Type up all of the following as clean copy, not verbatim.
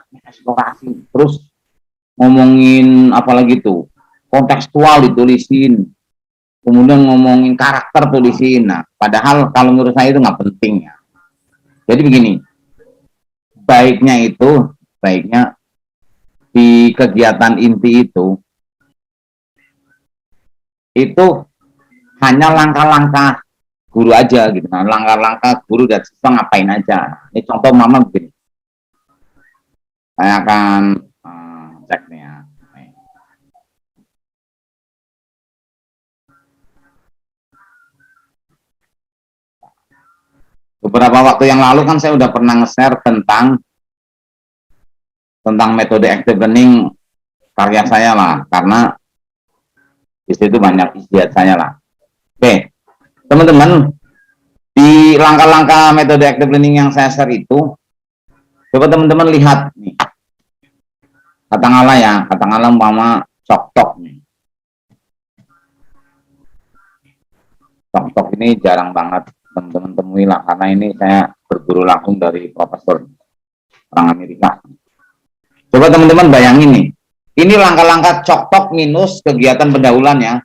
banyak eksplorasi, terus ngomongin apalagi tuh kontekstual ditulisin, kemudian ngomongin karakter tulisin. Nah, padahal kalau menurut saya itu nggak penting ya. Jadi begini, baiknya di kegiatan inti itu hanya langkah-langkah guru aja gitu. Nah, langkah-langkah guru dan siswa ngapain aja. Ini contoh mama begini. Saya akan cek nih ya. Beberapa waktu yang lalu kan saya udah pernah nge-share tentang metode active learning karya saya lah, karena di situ banyak ijtihad saya lah. Oke, teman-teman, di langkah-langkah metode active learning yang saya share itu, coba teman-teman lihat nih, katakanlah umpama cok-tok nih. Cok-tok ini jarang banget teman-teman temui lah, karena ini saya berguru langsung dari profesor orang Amerika. Coba teman-teman bayangin nih, ini langkah-langkah cok-tok minus kegiatan pendahuluan ya,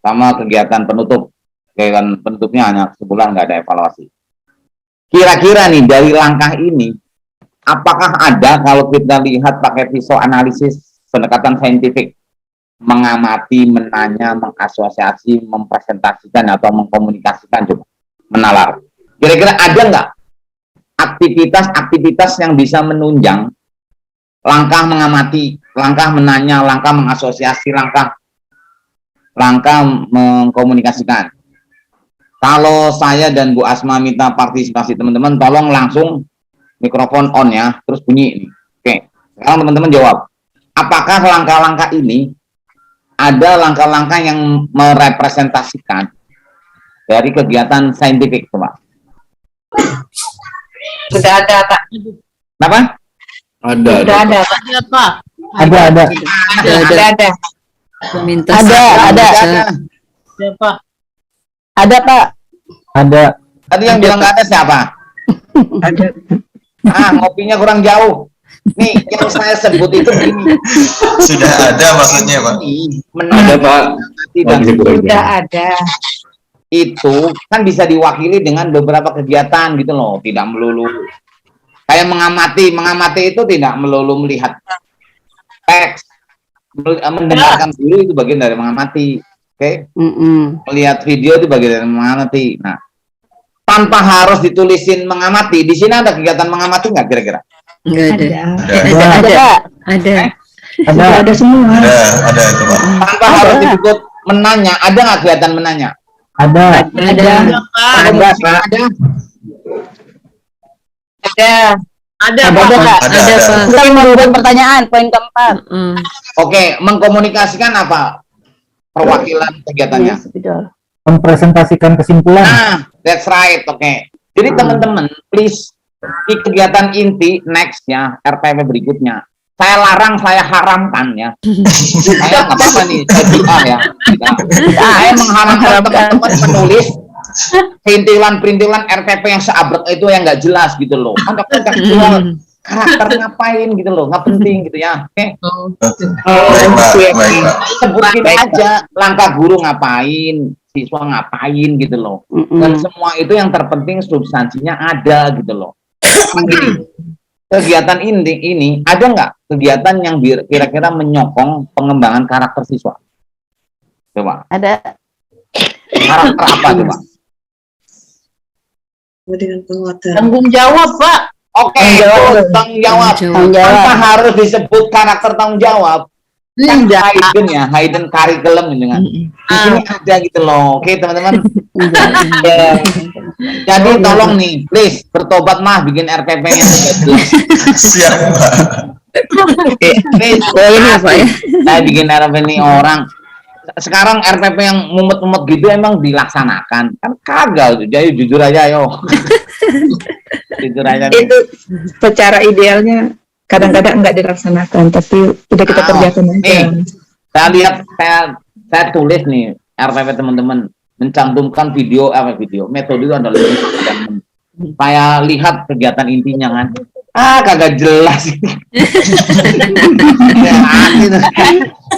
sama kegiatan penutup. Kegiatan penutupnya hanya sebulan, nggak ada evaluasi. Kira-kira nih dari langkah ini, apakah ada kalau kita lihat pakai visual analisis pendekatan saintifik, mengamati, menanya, mengasosiasi, mempresentasikan atau mengkomunikasikan, coba menalar. Kira-kira ada nggak aktivitas-aktivitas yang bisa menunjang langkah mengamati, langkah menanya, langkah mengasosiasi, langkah mengkomunikasikan. Kalau saya dan Bu Asma minta partisipasi teman-teman, tolong langsung mikrofon on ya, terus bunyi ini. Oke, sekarang teman-teman jawab. Apakah langkah-langkah ini ada langkah-langkah yang merepresentasikan dari kegiatan saintifik, coba? Sudah ada, Pak. Kenapa? Ada, Pak. Ada. Pak. Ada, Pak. Ada. Tadi yang bilang nggak ada siapa? Ada. Ngopinya kurang jauh. Nih, yang saya sebut itu begini. Sudah ada maksudnya, Pak? Ada, Pak. Sudah ada. Itu kan bisa diwakili dengan beberapa kegiatan gitu loh, tidak melulu kayak mengamati itu tidak melulu melihat teks, mendengarkan dulu itu bagian dari mengamati, oke? Melihat video itu bagian dari mengamati. Nah, tanpa harus ditulisin mengamati, di sini ada kegiatan mengamati nggak kira-kira? Nggak ada. Ada semua. Ada itu, Pak. Tanpa harus disebut menanya, ada nggak kegiatan menanya? Ada. Ada, Pak. Kita membuat pertanyaan, poin keempat. Oke, mengkomunikasikan apa perwakilan kegiatannya? Mempresentasikan kesimpulan. Nah, that's right. Oke. Jadi teman-teman, please di kegiatan inti next-nya, RPP berikutnya, saya haramkan ya. Saya nggak apa-apa nih, saya doa ya. Saya mengharamkan teman-teman menulis perintilan RPP yang seabrek itu yang nggak jelas gitu loh. Kontekstual, karakter ngapain gitu loh, nggak penting gitu ya. Oke. Sebutin aja langkah guru ngapain, siswa ngapain gitu loh. Dan semua itu yang terpenting substansinya ada gitu loh. Kegiatan ini ada nggak kegiatan yang kira-kira menyokong pengembangan karakter siswa? Coba. Ada. Karakter apa coba? Dengan penguatan. Tanggung jawab, Pak. Oke, tanggung jawab. Tanpa harus disebut karakter tanggung jawab. Kan hidden curriculum gitu kan. Di sini ada gitu loh. Oke, teman-teman. Jadi tolong nih, please bertobat mah bikin RPP-nya. Siap, Pak. Please, saya bikin RPP nih orang. Sekarang RPP yang mumet-mumet gitu emang dilaksanakan? Kan kagak, jadi jujur aja yo. Jujur aja. Itu secara idealnya kadang-kadang nggak dilaksanakan, tapi udah kita kerjakan aja. Saya lihat, saya tulis nih RPP teman-teman mencantumkan video metode itu adalah saya lihat kegiatan intinya kan, Kagak jelas.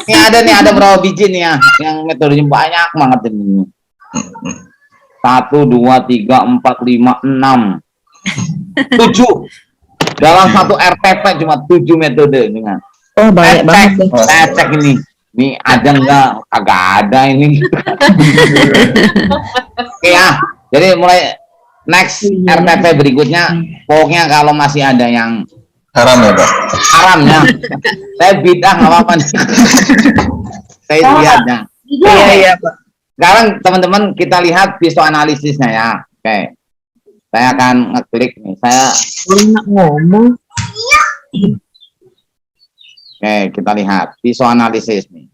Ya, ini ada berapa biji nih ya, yang metodenya banyak banget ini. 1, 2, 3, 4, 5, 6, 7. Dalam satu RPP cuma 7 metode dengan. Oh, banyak banget deh. Saya cek ini. Ini ada enggak? Kagak ada ini. Oke ya. Jadi mulai next RPP berikutnya, pokoknya kalau masih ada yang Haram ya, Pak? haram ya, saya bidah nggak apa-apa. Saya lihatnya. Iya, Pak. Sekarang teman-teman kita lihat visualisisnya ya. Oke. Saya akan ngeklik nih. Saya Ngomong. Oke, kita lihat visualisis nih.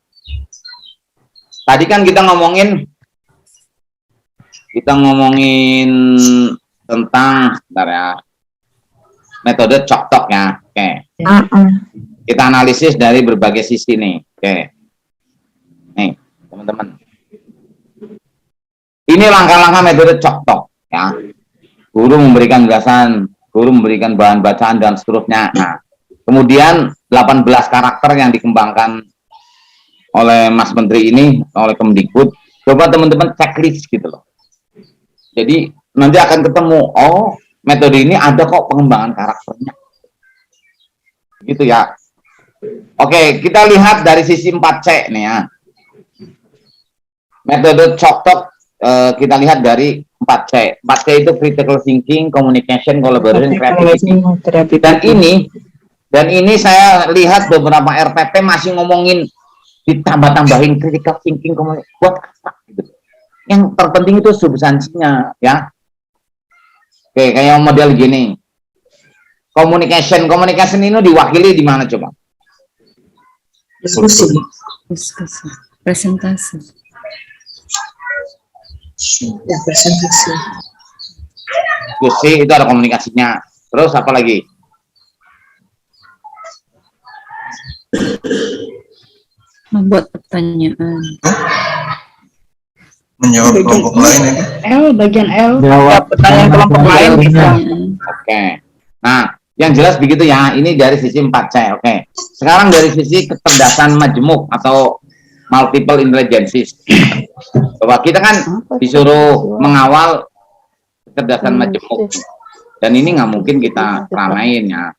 Tadi kan kita ngomongin tentang bentar ya, metode cok-tok ya. Oke. Kita analisis dari berbagai sisi nih. Oke. Nih, teman-teman. Ini langkah-langkah metode cok-tok ya. Guru memberikan gagasan, guru memberikan bahan bacaan dan seterusnya. Nah, kemudian 18 karakter yang dikembangkan oleh Mas Menteri ini, oleh Kemdikbud. Coba teman-teman checklist gitu loh. Jadi nanti akan ketemu, oh metode ini ada kok pengembangan karakternya. Gitu ya. Oke, kita lihat dari sisi 4C nih ya. Metode cok-tok kita lihat dari 4C. 4C itu critical thinking, communication, collaboration, creativity. Dan ini saya lihat beberapa RPP masih ngomongin ditambah-tambahin critical thinking, buat apa gitu. Yang terpenting itu substansinya ya. Oke, kayak model gini. Communication ini diwakili di mana coba? Diskusi. Presentasi. Ya, presentasi. Diskusi itu ada komunikasinya. Terus apa lagi? Membuat pertanyaan. Menjawab kelompok lain ya? Bagian L. Jawab pertanyaan kelompok lain bisa. Oke. Nah, yang jelas begitu ya. Ini dari sisi 4C. Oke. Sekarang dari sisi kecerdasan majemuk atau multiple intelligences. Coba kita kan disuruh mengawal kecerdasan majemuk. Dan ini nggak mungkin kita ramaiin ya.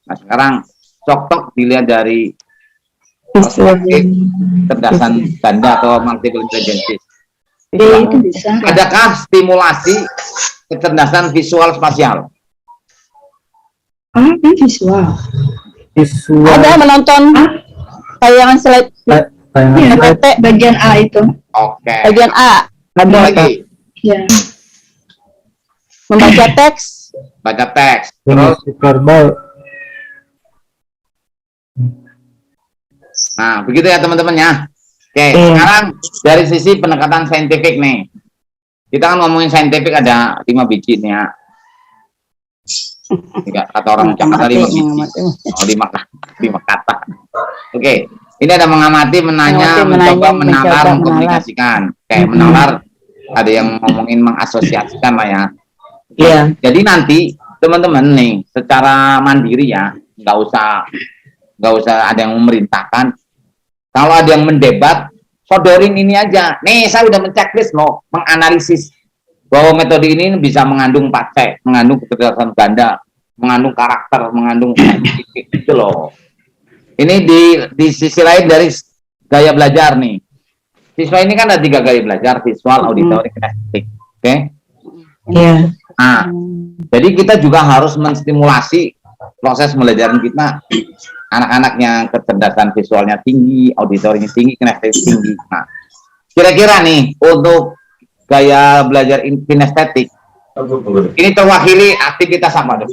Nah, sekarang cok-tok dilihat dari kecerdasan ganda atau multiple intelligences. Itu bisa. Adakah stimulasi kecerdasan visual spasial? Visual. Ada menonton tayangan slide PT bagian A itu. Oke. bagian A. Ada lagi Ya. Membaca teks. baca teks. Terus, nah begitu ya teman-teman ya. Oke, sekarang dari sisi pendekatan saintifik nih. Kita kan ngomongin saintifik ada 5 biji nih ya. Kata orang Jakarta 5 biji. Oh, 5 kata. Oke, ini ada mengamati, menanya, mencoba, menalar, mengkomunikasikan. Oke, menalar ada yang ngomongin mengasosiasikan lah ya. Iya. Jadi nanti teman-teman nih secara mandiri ya, nggak usah ada yang memerintahkan. Kalau ada yang mendebat, sodorin ini aja. Nih, saya udah menceklis loh, menganalisis bahwa metode ini bisa mengandung 4C, mengandung kecerdasan ganda, mengandung karakter, mengandung itu loh. Ini di sisi lain dari gaya belajar nih. Siswa ini kan ada 3 gaya belajar, visual, auditori, kinestetik. Oke? Iya. Nah, jadi kita juga harus menstimulasi proses pembelajaran kita. Anak-anak yang kecerdasan visualnya tinggi, auditorinya tinggi, kinestetik tinggi. Nah, kira-kira nih untuk gaya belajar kinestetik ini terwakili aktivitas apa?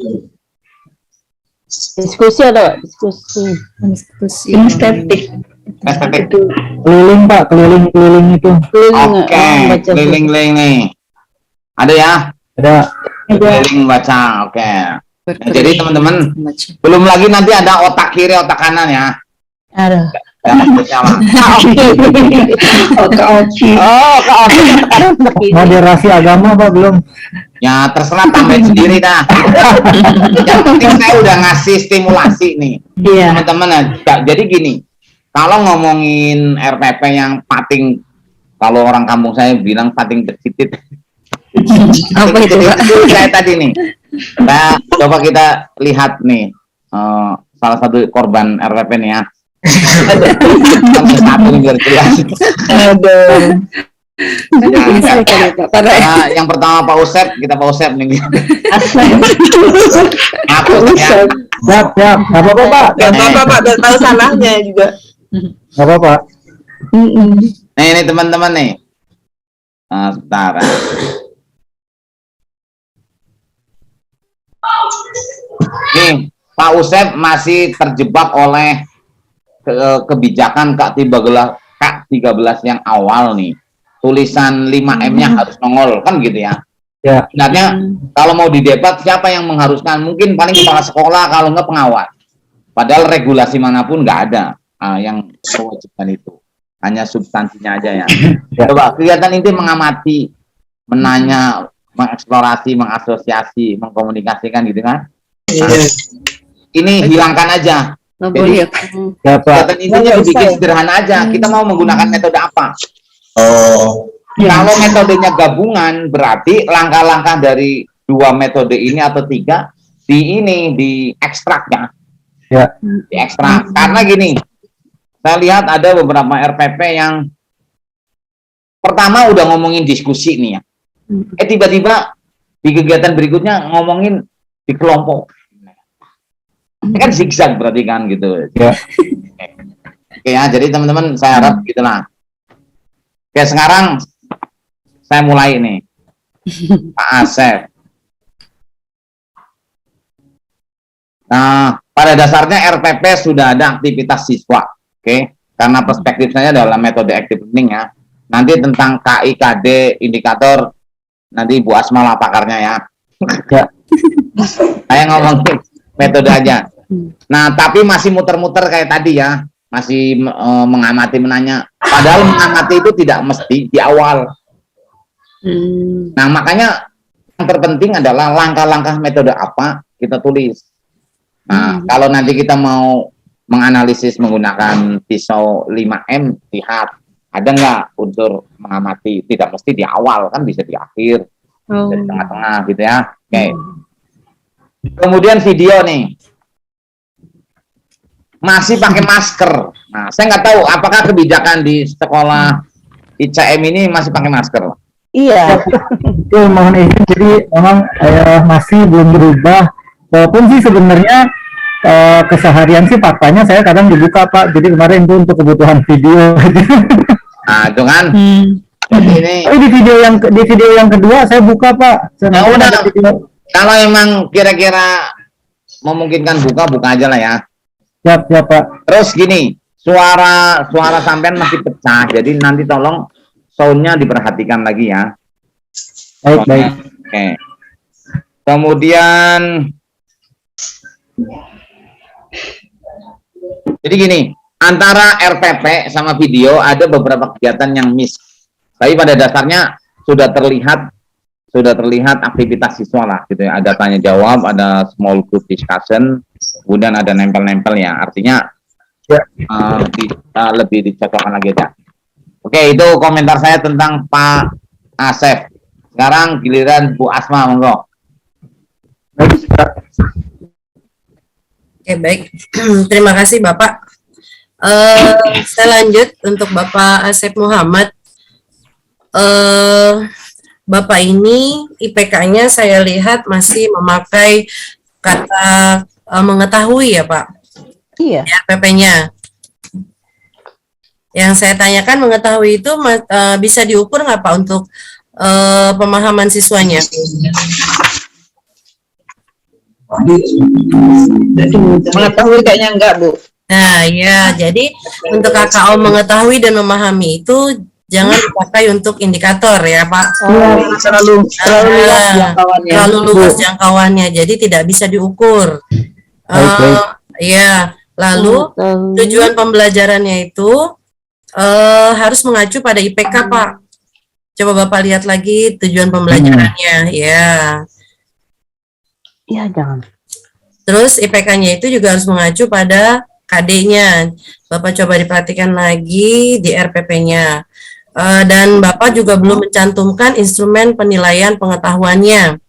Diskusi atau diskusi. Kinestetik. Kinestetik. Keliling Pak, keliling itu. Oke, keliling-keliling nih. Ada ya? Ada. Keliling baca. Oke. Nah, jadi teman-teman, belum lagi nanti ada otak kiri, otak kanan ya. Aduh. Ya, maksudnya apa? Oke. Oh, ke Moderasi agama Pak belum. Ya terserah tambahin sendiri dah. Yang penting saya udah ngasih stimulasi nih. Iya. Teman-teman, jadi gini, kalau ngomongin RPP yang pating, kalau orang kampung saya bilang pating tercitit. Apa itu, Pak? Kayak tadi nih. Nah, coba kita lihat nih, salah satu korban RPP nih ya. Satu biar jelas. Nah, yang pertama Pak Usep, kita Pak Usep nih. Aku ya. Siap. Gak apa-apa, Pak. Gak apa-apa Pak, udah tahu salahnya juga. Gak apa-apa. Nah, ini teman-teman nih. Sebentar. Nih, Pak Usep masih terjebak oleh kebijakan K13 yang awal nih. Tulisan 5M-nya harus nongol, kan gitu ya. Ya. Sebenarnya kalau mau didebat siapa yang mengharuskan? Mungkin paling kepala sekolah, kalau nggak pengawas. Padahal regulasi manapun nggak ada yang mewajibkan itu. Hanya substansinya aja ya. Coba kegiatan inti mengamati, menanya, mengeksplorasi, mengasosiasi, mengkomunikasikan gitu kan. Nah, ini hilangkan aja. Jadi kegiatan intinya dibikin sederhana aja. Kita mau menggunakan metode apa? Oh, Kalau metodenya gabungan, berarti langkah-langkah dari 2 metode ini atau 3 di ekstraknya. Ya. Di ekstrak. Karena gini, saya lihat ada beberapa RPP yang pertama udah ngomongin diskusi nih ya. Tiba-tiba di kegiatan berikutnya ngomongin di kelompok. Ini kan zigzag berarti kan gitu. Ya. Oke ya, jadi teman-teman saya harap gitulah. Oke, sekarang saya mulai nih. Pak Asep. Nah, pada dasarnya RPP sudah ada aktivitas siswa. Oke, karena perspektif saya adalah metode active learning ya. Nanti tentang KIKD indikator nanti Bu Asma lah pakarnya ya. Ya. Saya ngomongin metode aja. Nah, tapi masih muter-muter kayak tadi ya. Masih mengamati, menanya. Padahal mengamati itu tidak mesti di awal. Nah, makanya yang terpenting adalah langkah-langkah metode apa kita tulis. Nah, kalau nanti kita mau menganalisis menggunakan pisau 5M, lihat ada nggak unsur mengamati. Tidak mesti di awal, kan bisa di akhir, bisa di tengah-tengah gitu ya. Oke. Kemudian video nih. Masih pakai masker. Nah, saya nggak tahu apakah kebijakan di sekolah ICM ini masih pakai masker. Iya. Itu mohon izin, jadi memang masih belum berubah. Walaupun sih sebenarnya keseharian sih faktanya saya kadang dibuka Pak. Jadi kemarin itu untuk kebutuhan video. Nah, itu kan. Jadi ini. Tapi di video yang kedua saya buka Pak. Ya udah. Kalau emang kira-kira memungkinkan buka aja lah ya. Siap Pak. Terus gini, suara sampean masih pecah, jadi nanti tolong soundnya diperhatikan lagi ya. Baik. Oke. Kemudian, jadi gini, antara RPP sama video ada beberapa kegiatan yang miss. Tapi pada dasarnya sudah terlihat aktivitas siswa lah gitu ya. Ada tanya jawab, ada small group discussion, kemudian ada nempel-nempel ya. Artinya lebih dicocokkan lagi aja. Oke, itu komentar saya tentang Pak Asep. Sekarang giliran Bu Asma, monggo. Oke, baik. Terima kasih Bapak. Saya lanjut untuk Bapak Asep Muhammad. Bapak ini IPK-nya saya lihat masih memakai kata mengetahui ya Pak. Iya. RPP-nya. Yang saya tanyakan mengetahui itu bisa diukur nggak Pak untuk pemahaman siswanya? Mengetahui kayaknya enggak Bu. Nah ya, jadi untuk KKO mengetahui dan memahami itu jangan dipakai untuk indikator ya Pak. Terlalu luas jangkauannya. Terlalu luas jangkauannya, jadi tidak bisa diukur. Ya, lalu tujuan pembelajarannya itu harus mengacu pada IPK Pak. Coba Bapak lihat lagi tujuan pembelajarannya, ya. Iya, jangan. Terus IPK-nya itu juga harus mengacu pada KD-nya. Bapak coba diperhatikan lagi di RPP-nya. Dan Bapak juga belum mencantumkan instrumen penilaian pengetahuannya.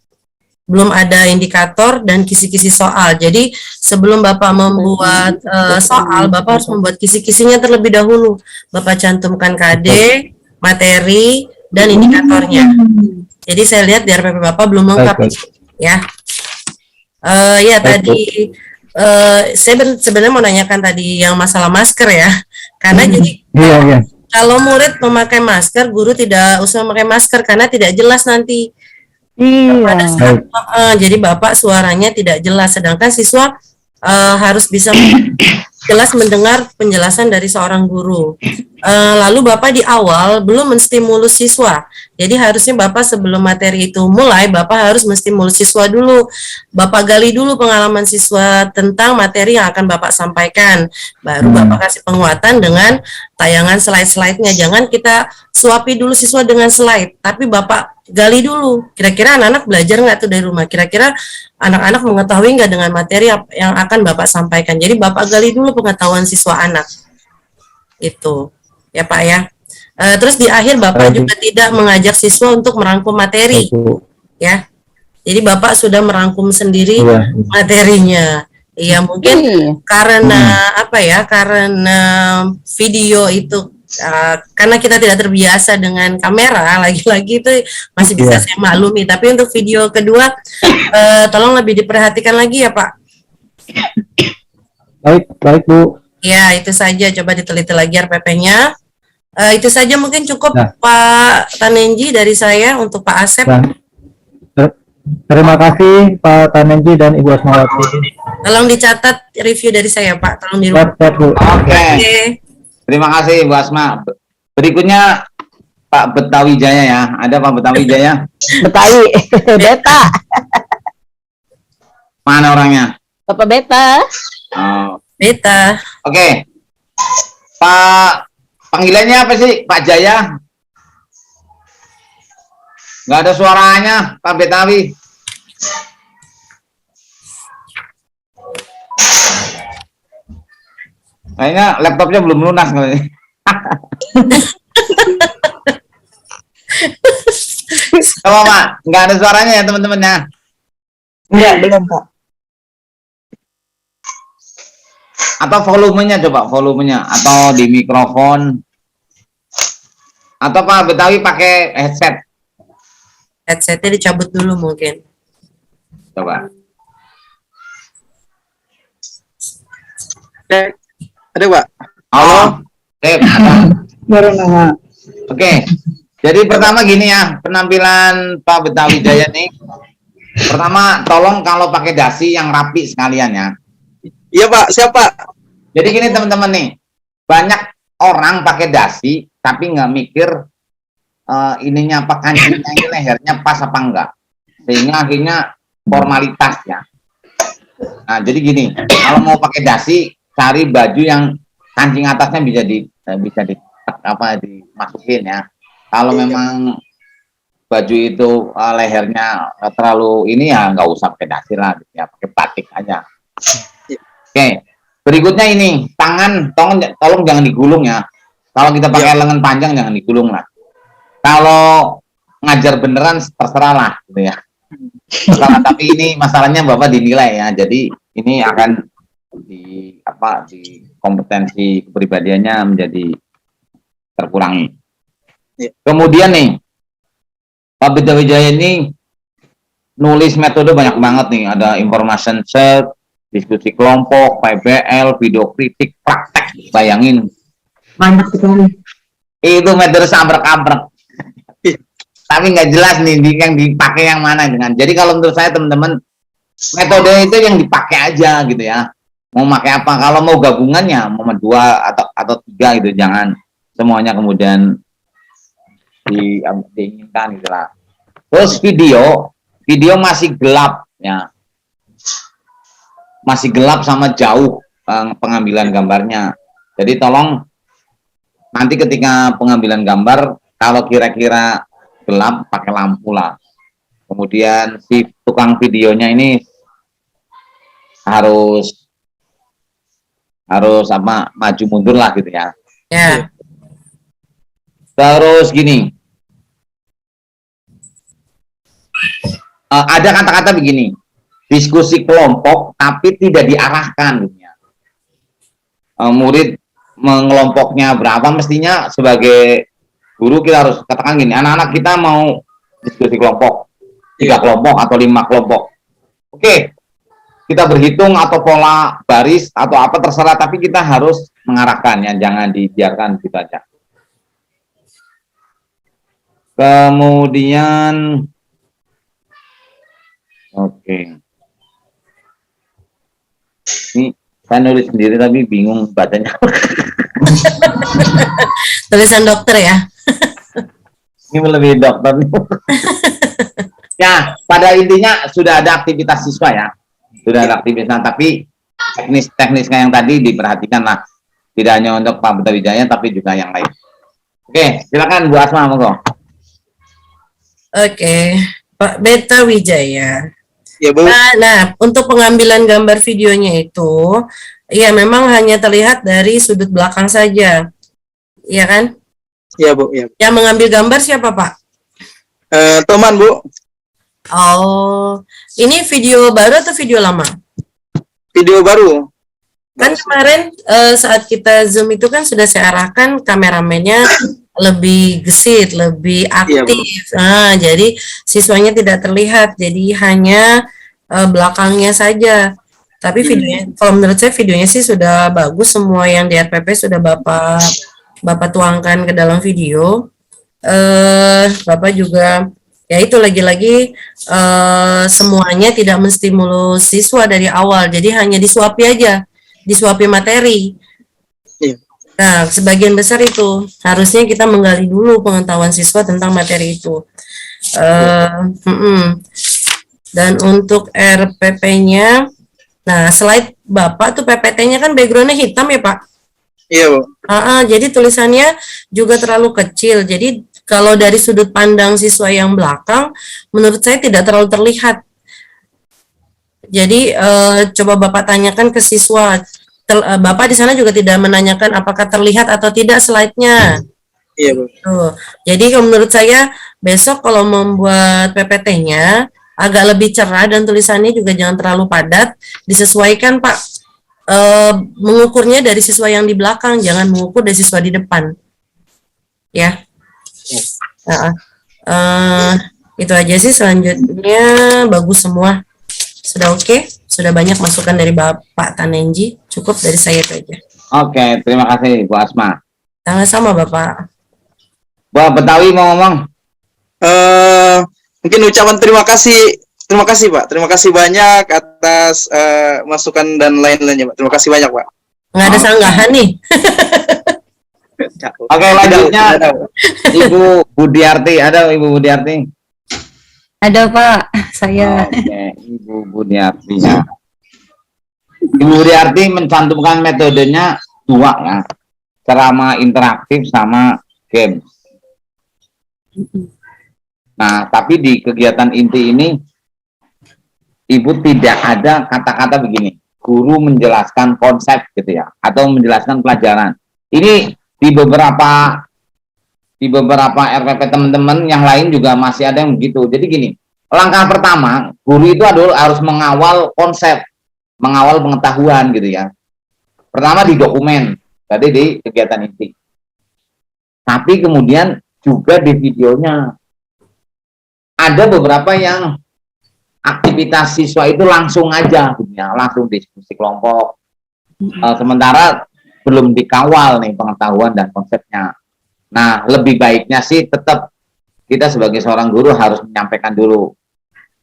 Belum ada indikator dan kisi-kisi soal. Jadi sebelum Bapak membuat soal, Bapak harus membuat kisi-kisinya terlebih dahulu. Bapak cantumkan KD, materi, dan indikatornya. Jadi saya lihat di RPP Bapak belum lengkap, ya. Ya tadi saya sebenarnya mau nanyakan tadi yang masalah masker ya, karena jadi kalau murid memakai masker, guru tidak usah memakai masker karena tidak jelas nanti. Pada saat, jadi Bapak suaranya tidak jelas, sedangkan siswa harus bisa jelas mendengar penjelasan dari seorang guru. Lalu Bapak di awal belum menstimulus siswa. Jadi harusnya Bapak sebelum materi itu mulai, Bapak harus menstimulus siswa dulu. Bapak gali dulu pengalaman siswa tentang materi yang akan Bapak sampaikan. Baru Bapak kasih penguatan dengan tayangan slide-slide-nya. Jangan kita suapi dulu siswa dengan slide, tapi Bapak gali dulu. Kira-kira anak-anak belajar nggak tuh dari rumah? Kira-kira anak-anak mengetahui nggak dengan materi yang akan Bapak sampaikan? Jadi Bapak gali dulu pengetahuan siswa anak. Itu. Ya Pak ya. Terus di akhir Bapak juga tidak mengajak siswa untuk merangkum materi, ya. Jadi Bapak sudah merangkum sendiri materinya. Iya mungkin karena apa ya? Karena video itu karena kita tidak terbiasa dengan kamera, lagi-lagi itu masih bisa saya maklumi. Tapi untuk video kedua, tolong lebih diperhatikan lagi ya Pak. Baik Bu. Ya itu saja. Coba diteliti lagi RPP-nya. Itu saja mungkin cukup Pak Tanenji dari saya untuk Pak Asep. Terima kasih Pak Tanenji dan Ibu Asmawati. Tolong dicatat review dari saya Pak. Tolong di rumah. Oke. Terima kasih Bu Asma. Berikutnya Pak Betawi Jaya ya. Ada Pak Betawi Jaya? Betawi, Beta, Mana orangnya? Bapak Beta. Oh. Beta. Oke. Pak, panggilannya apa sih Pak Jaya? Nggak ada suaranya Pak Betawi. Kayaknya laptopnya belum lunas kali. Coba Pak, nggak ada suaranya ya teman-teman ya. Enggak, belum Pak. Atau volumenya coba, volumenya atau di mikrofon. Atau Pak Betawi pakai headset. Headsetnya dicabut dulu mungkin. Coba. Ada Pak. Halo. Baru nama. Oke. Jadi pertama gini ya, penampilan Pak Betawi Jaya nih. Pertama, tolong kalau pakai dasi yang rapi sekalian ya. Iya Pak, siapa? Jadi gini teman-teman nih, banyak orang pakai dasi tapi nggak mikir ininya apa kancingnya ini lehernya pas apa enggak, sehingga akhirnya formalitas ya. Nah jadi gini, kalau mau pakai dasi cari baju yang kancing atasnya bisa dimasukin ya. Kalau memang baju itu lehernya terlalu ini ya nggak usah pakai dasi lah, ya pakai batik aja. Oke, berikutnya ini tangan, tolong jangan digulung ya. Kalau kita pakai lengan panjang jangan digulung lah. Kalau ngajar beneran terserah lah, gitu ya. Tapi ini masalahnya Bapak dinilai ya. Jadi ini akan di kompetensi kepribadiannya menjadi terkurangi. Kemudian nih, Pak Betawi Jaya ini nulis metode banyak banget nih. Ada information set, diskusi kelompok, PBL, video kritik, praktek. Bayangin. Banyak sekali. Itu metode sabrek-abrek. Tapi nggak jelas nih yang dipakai yang mana dengan. Jadi kalau menurut saya teman-teman, metode itu yang dipakai aja gitu ya. Mau pakai apa? Kalau mau gabungannya, mau 2 atau 3 gitu, jangan semuanya kemudian diinginkan gitu lah. Terus video masih gelap ya. Masih gelap sama jauh pengambilan gambarnya. Jadi tolong nanti ketika pengambilan gambar, kalau kira-kira gelap pakai lampu lah. Kemudian si tukang videonya ini harus apa, maju mundur lah gitu ya. Ya. Terus gini, ada kata-kata begini, diskusi kelompok tapi tidak diarahkan gitu ya. Murid mengelompoknya berapa, mestinya sebagai guru kita harus katakan gini, anak-anak kita mau diskusi kelompok 3 kelompok atau 5 kelompok, oke, kita berhitung atau pola baris atau apa terserah, tapi kita harus mengarahkan ya, jangan dibiarkan gitu aja. Kemudian oke, ini saya nulis sendiri tapi bingung bacanya. Tulisan dokter ya. Ini lebih dokter nih. Ya, pada intinya sudah ada aktivitas siswa ya, sudah ada aktivitas, tapi teknisnya yang tadi diperhatikan lah, tidak hanya untuk Pak Beta Wijaya tapi juga yang lain. Oke, silakan Bu Asma, monggo. Oke, Pak Beta Wijaya. Ya Bu. Nah, untuk pengambilan gambar videonya itu, ya memang hanya terlihat dari sudut belakang saja, iya kan? Ya Bu. Ya. Yang mengambil gambar siapa Pak? Teman Bu. Oh, ini video baru atau video lama? Video baru. Kan kemarin saat kita Zoom itu kan sudah saya arahkan kameramennya lebih gesit, lebih aktif. Nah, jadi siswanya tidak terlihat, jadi hanya belakangnya saja. Tapi videonya, kalau menurut saya videonya sih sudah bagus, semua yang di RPP sudah Bapak tuangkan ke dalam video. Bapak juga, ya itu lagi-lagi semuanya tidak menstimulus siswa dari awal, jadi hanya disuapi aja, disuapi materi. Nah, sebagian besar itu harusnya kita menggali dulu pengetahuan siswa tentang materi itu. Dan untuk RPP-nya, nah slide Bapak tuh PPT-nya kan background-nya hitam ya Pak? Iya Bu. Jadi tulisannya juga terlalu kecil. Jadi kalau dari sudut pandang siswa yang belakang, menurut saya tidak terlalu terlihat. Jadi coba Bapak tanyakan ke siswa. Bapak di sana juga tidak menanyakan apakah terlihat atau tidak slide-nya. Iya Bu. Tuh. Jadi kalau menurut saya besok kalau membuat PPT-nya agak lebih cerah dan tulisannya juga jangan terlalu padat, disesuaikan Pak. Mengukurnya dari siswa yang di belakang, jangan mengukur dari siswa di depan. Ya. Itu aja sih, selanjutnya bagus semua. Sudah oke? Sudah banyak masukan dari Bapak Tanenji. Cukup dari saya itu aja. Oke, terima kasih Bu Asma. Sama-sama Bapak. Bu Betawi mau ngomong? Mungkin ucapan terima kasih Pak. Terima kasih banyak atas masukan dan lain-lainnya Pak. Terima kasih banyak Pak. Nggak ada sanggahan nih. Oke, lanjutnya Ibu Budiarti. Ada Ibu Budiarti? Ada Pak, saya. Oke, Ibu Budiarti ya. Ibu Budiarti mencantumkan metodenya 2 ya, ceramah interaktif sama games. Nah, tapi di kegiatan inti ini Ibu tidak ada kata-kata begini, guru menjelaskan konsep gitu ya, atau menjelaskan pelajaran. Ini di beberapa RPP teman-teman yang lain juga masih ada yang begitu. Jadi gini, langkah pertama guru itu adalah harus mengawal konsep, mengawal pengetahuan gitu ya. Pertama di dokumen, tadi di kegiatan inti. Tapi kemudian juga di videonya. Ada beberapa yang aktivitas siswa itu langsung aja, ya, langsung diskusi kelompok. Sementara belum dikawal nih pengetahuan dan konsepnya. Nah, lebih baiknya sih tetap kita sebagai seorang guru harus menyampaikan dulu.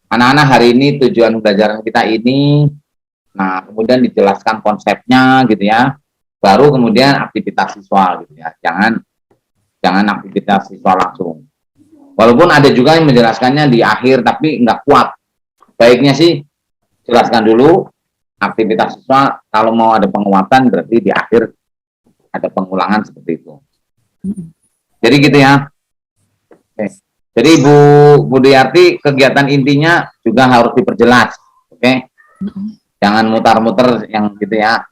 Anak-anak hari ini tujuan pembelajaran kita ini, nah kemudian dijelaskan konsepnya gitu ya. Baru kemudian aktivitas siswa gitu ya. Jangan aktivitas siswa langsung. Walaupun ada juga yang menjelaskannya di akhir tapi nggak kuat. Baiknya sih jelaskan dulu aktivitas siswa, kalau mau ada penguatan berarti di akhir ada pengulangan seperti itu. Jadi gitu ya. Oke. Jadi Ibu Budiarti kegiatan intinya juga harus diperjelas, oke? Jangan mutar-muter yang gitu ya.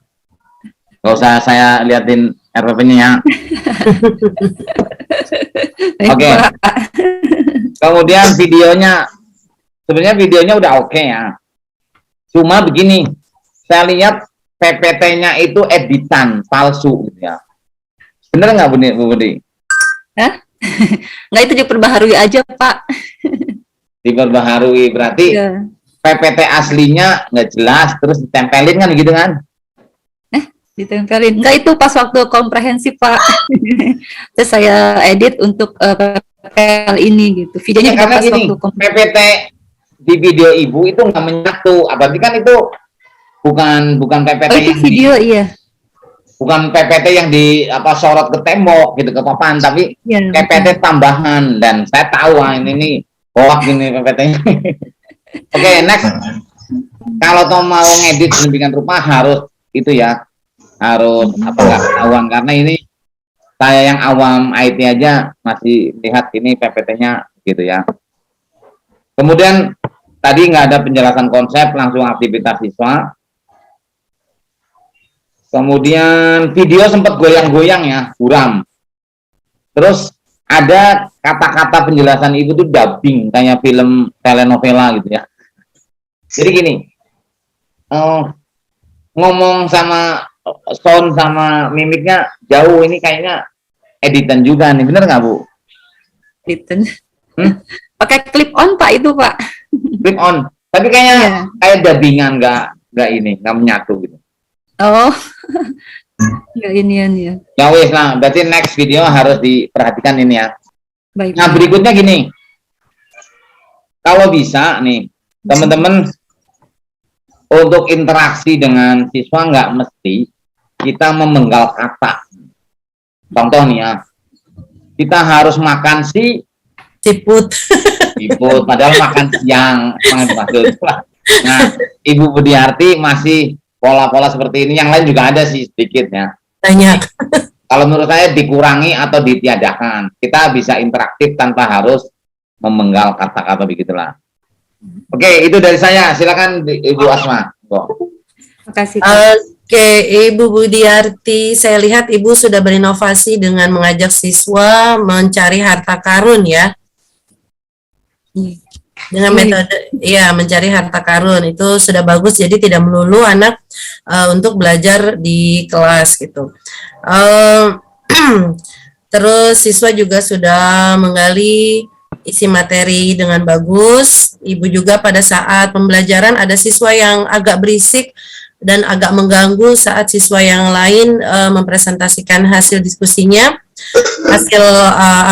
Gak usah saya liatin RPP-nya ya. Baik, Oke. Pak. Kemudian videonya, sebenarnya videonya udah oke ya. Cuma begini, saya lihat PPT-nya itu editan palsu gitu ya. Bener nggak Bu Budi? Nggak, itu diperbaharui aja, Pak. Diperbaharui, berarti Iya. PPT aslinya nggak jelas, terus ditempelin kan gitu kan? Ditempelin. Nggak, itu pas waktu komprehensif, Pak. Terus saya edit untuk PPL ini gitu. Videonya juga Karena pas gini, waktu komprehensif. PPT di video Ibu itu nggak menyatu, apalagi kan itu bukan PPT Oh, itu yang video, iya. bukan PPT yang di apa sorot ke tembok gitu ke papan, tapi Iya, PPT tambahan, dan saya tahu ini nih hoak ini PPT-nya. Oke, next. Kalau toh mau ngedit sedemikian rupa harus itu ya, harus apa nggak ketahuan, karena ini saya yang awam IT aja masih lihat ini PPT-nya gitu ya. Kemudian tadi nggak ada penjelasan konsep, langsung aktivitas siswa. Kemudian video sempat goyang-goyang ya, buram. Terus ada kata-kata penjelasan Ibu tuh dubbing kayak film telenovela gitu ya. Jadi gini, ngomong sama sound sama mimiknya jauh, ini kayaknya editan juga nih, bener nggak Bu? Editan. Hmm? Pakai clip on, Pak, itu, Pak. Click on, tapi kayaknya Iya. kayak dubbingan, nggak menyatu gitu. Oh. Nggak inian ya. Ya wes lah, berarti next video harus diperhatikan ini ya. Baik. Nah berikutnya gini, kalau bisa nih teman-teman untuk interaksi dengan siswa nggak mesti kita memenggal kata. Contoh nih ya, kita harus makan Siput. siput, padahal makan siang. Nah, Ibu Budiarti masih pola-pola seperti ini, yang lain juga ada sih sedikit ya. Banyak. Kalau menurut saya dikurangi atau ditiadakan. Kita bisa interaktif tanpa harus memenggal kata-kata begitulah. Oke, itu dari saya. Silakan Ibu Asma. Terima kasih, Pak. Oke, Ibu Budiarti, saya lihat Ibu sudah berinovasi dengan mengajak siswa mencari harta karun ya. Dengan metode ya mencari harta karun itu sudah bagus, jadi tidak melulu anak untuk belajar di kelas gitu. Terus siswa juga sudah menggali isi materi dengan bagus. Ibu juga pada saat pembelajaran ada siswa yang agak berisik dan agak mengganggu saat siswa yang lain mempresentasikan hasil diskusinya, hasil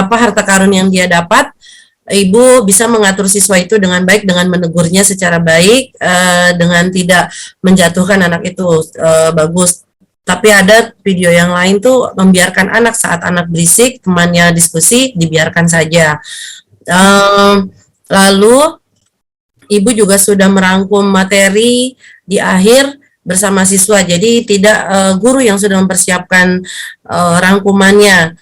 harta karun yang dia dapat. Ibu bisa mengatur siswa itu dengan baik, dengan menegurnya secara baik, dengan tidak menjatuhkan anak itu, bagus. Tapi ada video yang lain tuh membiarkan anak saat anak berisik, temannya diskusi, dibiarkan saja. Lalu Ibu juga sudah merangkum materi di akhir bersama siswa, jadi tidak guru yang sudah mempersiapkan rangkumannya.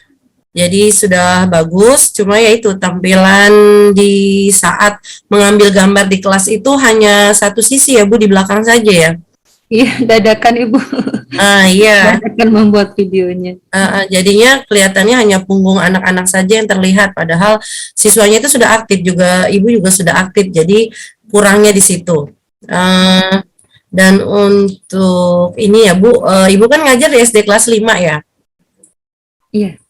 Jadi sudah bagus, cuma ya itu tampilan di saat mengambil gambar di kelas itu hanya satu sisi ya Bu, di belakang saja ya. Iya, dadakan Ibu. Iya. Dadakan membuat videonya. Jadinya kelihatannya hanya punggung anak-anak saja yang terlihat, padahal siswanya itu sudah aktif juga, Ibu juga sudah aktif, jadi kurangnya di situ. Dan untuk ini ya Bu, Ibu kan ngajar di SD kelas 5 ya? Iya.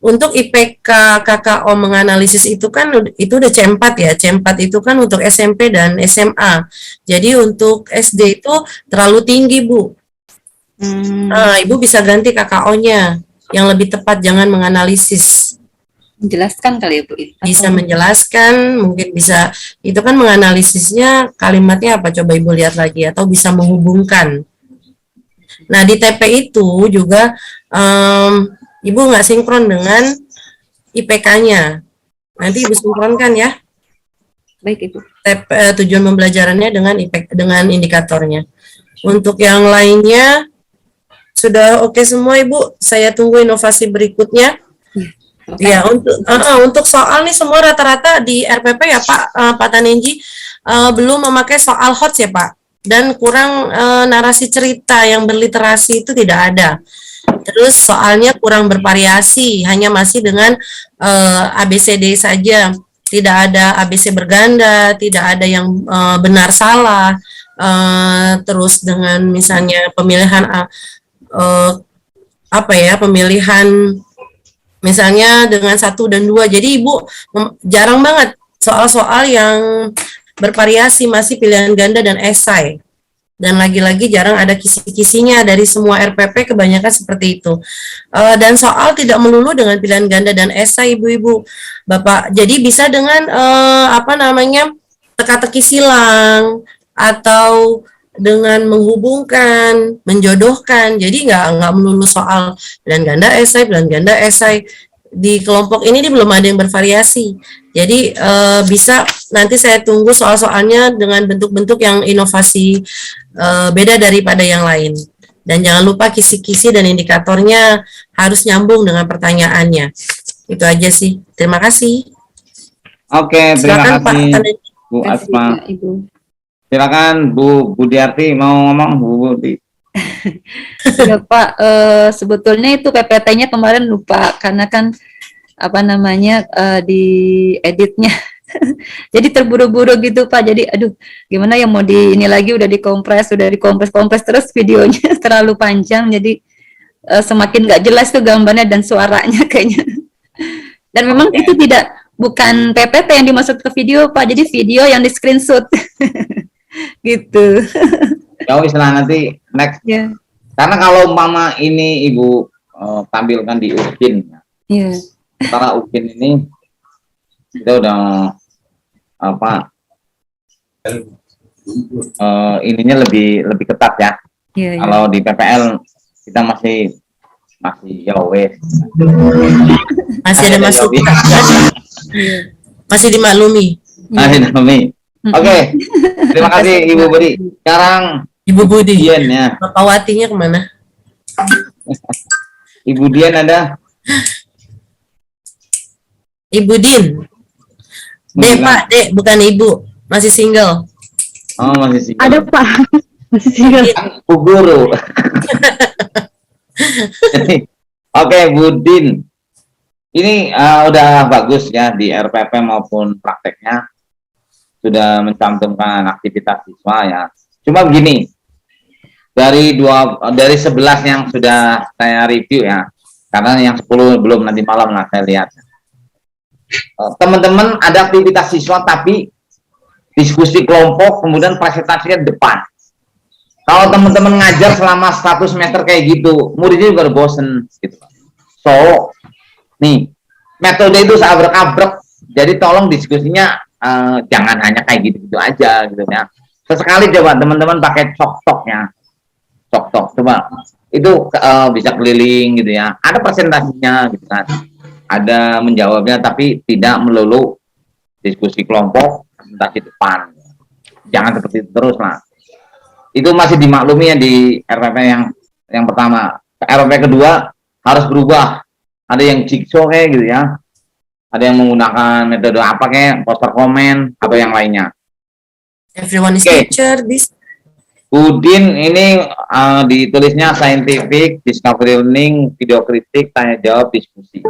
Untuk IPK KKO menganalisis itu kan itu udah C4 ya. C4 itu kan untuk SMP dan SMA. Jadi untuk SD itu terlalu tinggi Bu. Ibu bisa ganti KKO-nya yang lebih tepat, jangan menganalisis. Menjelaskan kali ya Bu. Bisa menjelaskan, mungkin bisa, itu kan menganalisisnya kalimatnya apa, coba Ibu lihat lagi, atau bisa menghubungkan. Nah di TP itu juga Ibu nggak sinkron dengan IPK-nya. Nanti Ibu sinkronkan ya. Baik Ibu. Tujuan pembelajarannya dengan dengan indikatornya. Untuk yang lainnya sudah oke semua Ibu. Saya tunggu inovasi berikutnya. Ya, untuk soal nih semua rata-rata di RPP ya Pak Tanenji belum memakai soal HOTS ya Pak, dan kurang narasi cerita yang berliterasi itu tidak ada. Terus soalnya kurang bervariasi, hanya masih dengan ABCD saja, tidak ada ABC berganda, tidak ada yang benar salah. Terus dengan misalnya pemilihan pemilihan misalnya dengan 1 dan 2. Jadi Ibu jarang banget soal-soal yang bervariasi, masih pilihan ganda dan esai. Dan lagi-lagi jarang ada kisi-kisinya. Dari semua RPP kebanyakan seperti itu. Dan soal tidak melulu dengan pilihan ganda dan esai, Ibu-ibu, Bapak. Jadi bisa dengan teka-teki silang atau dengan menghubungkan, menjodohkan. Jadi nggak melulu soal pilihan ganda esai. Di kelompok ini belum ada yang bervariasi. Jadi bisa nanti saya tunggu soal-soalnya dengan bentuk-bentuk yang inovasi beda daripada yang lain. Dan jangan lupa kisi-kisi dan indikatornya harus nyambung dengan pertanyaannya. Itu aja sih. Terima kasih. Oke, terima Silakan Pak kasih Tanenji. Bu Asma. Ya, Ibu. Silakan Bu Budiarti mau ngomong, Bu Budi. Ya Pak, sebetulnya itu PPT-nya kemarin lupa karena kan di editnya. Jadi terburu-buru gitu Pak. Jadi aduh, gimana ya mau ini lagi udah dikompres terus videonya terlalu panjang. Jadi semakin nggak jelas tuh gambarnya dan suaranya kayaknya. Dan memang itu bukan PPT yang dimasuk ke video Pak. Jadi video yang di screenshot. Gitu. Ya istilah nanti next. Ya. Karena kalau mama ini Ibu tampilkan di UKIN, Iya. secara UKIN ini kita udah ininya lebih ketat ya. Iya, iya. Kalau di PPL kita masih ya wes. Masih ada masukan. Masih dimaklumi. Masih Nami. Oke. Terima kasih Ibu Budi. Sekarang Ibu Budi. Dian ya. Bapak Watinya kemana? Ibu Dian ada? Ibu Din. Dek Pak, Dek, bukan Ibu. Masih single. Oh, masih sih. Ada Pak, masih single. Bu Guru. Oke, Bu Din. Ini udah bagus ya di RPP maupun prakteknya. Sudah mencantumkan aktivitas siswa ya. Cuma begini, dari 11 yang sudah saya review ya, karena yang 10 belum, nanti malam lah saya lihat. Teman-teman ada aktivitas siswa tapi diskusi kelompok, kemudian presentasinya depan. Kalau teman-teman ngajar selama 1 semester kayak gitu, muridnya juga bosen gitu. So, nih, metode itu seabrek-abrek, jadi tolong diskusinya jangan hanya kayak gitu-gitu aja gitu ya. Sesekali coba teman-teman pakai cok-toknya. Cok-tok coba. Itu bisa keliling gitu ya. Ada presentasinya gitu kan. Ada menjawabnya tapi tidak melulu diskusi kelompok, presentasi depan. Jangan seperti itu terus lah. Itu masih dimaklumi ya di RPP yang pertama. RPP kedua harus berubah. Ada yang jigsaw kayak gitu ya. Ada yang menggunakan metode apa kayak poster komen atau yang lainnya. Everyone is Oke. teacher. This Udin ini ditulisnya scientific, discovery learning, video kritik, tanya jawab, diskusi.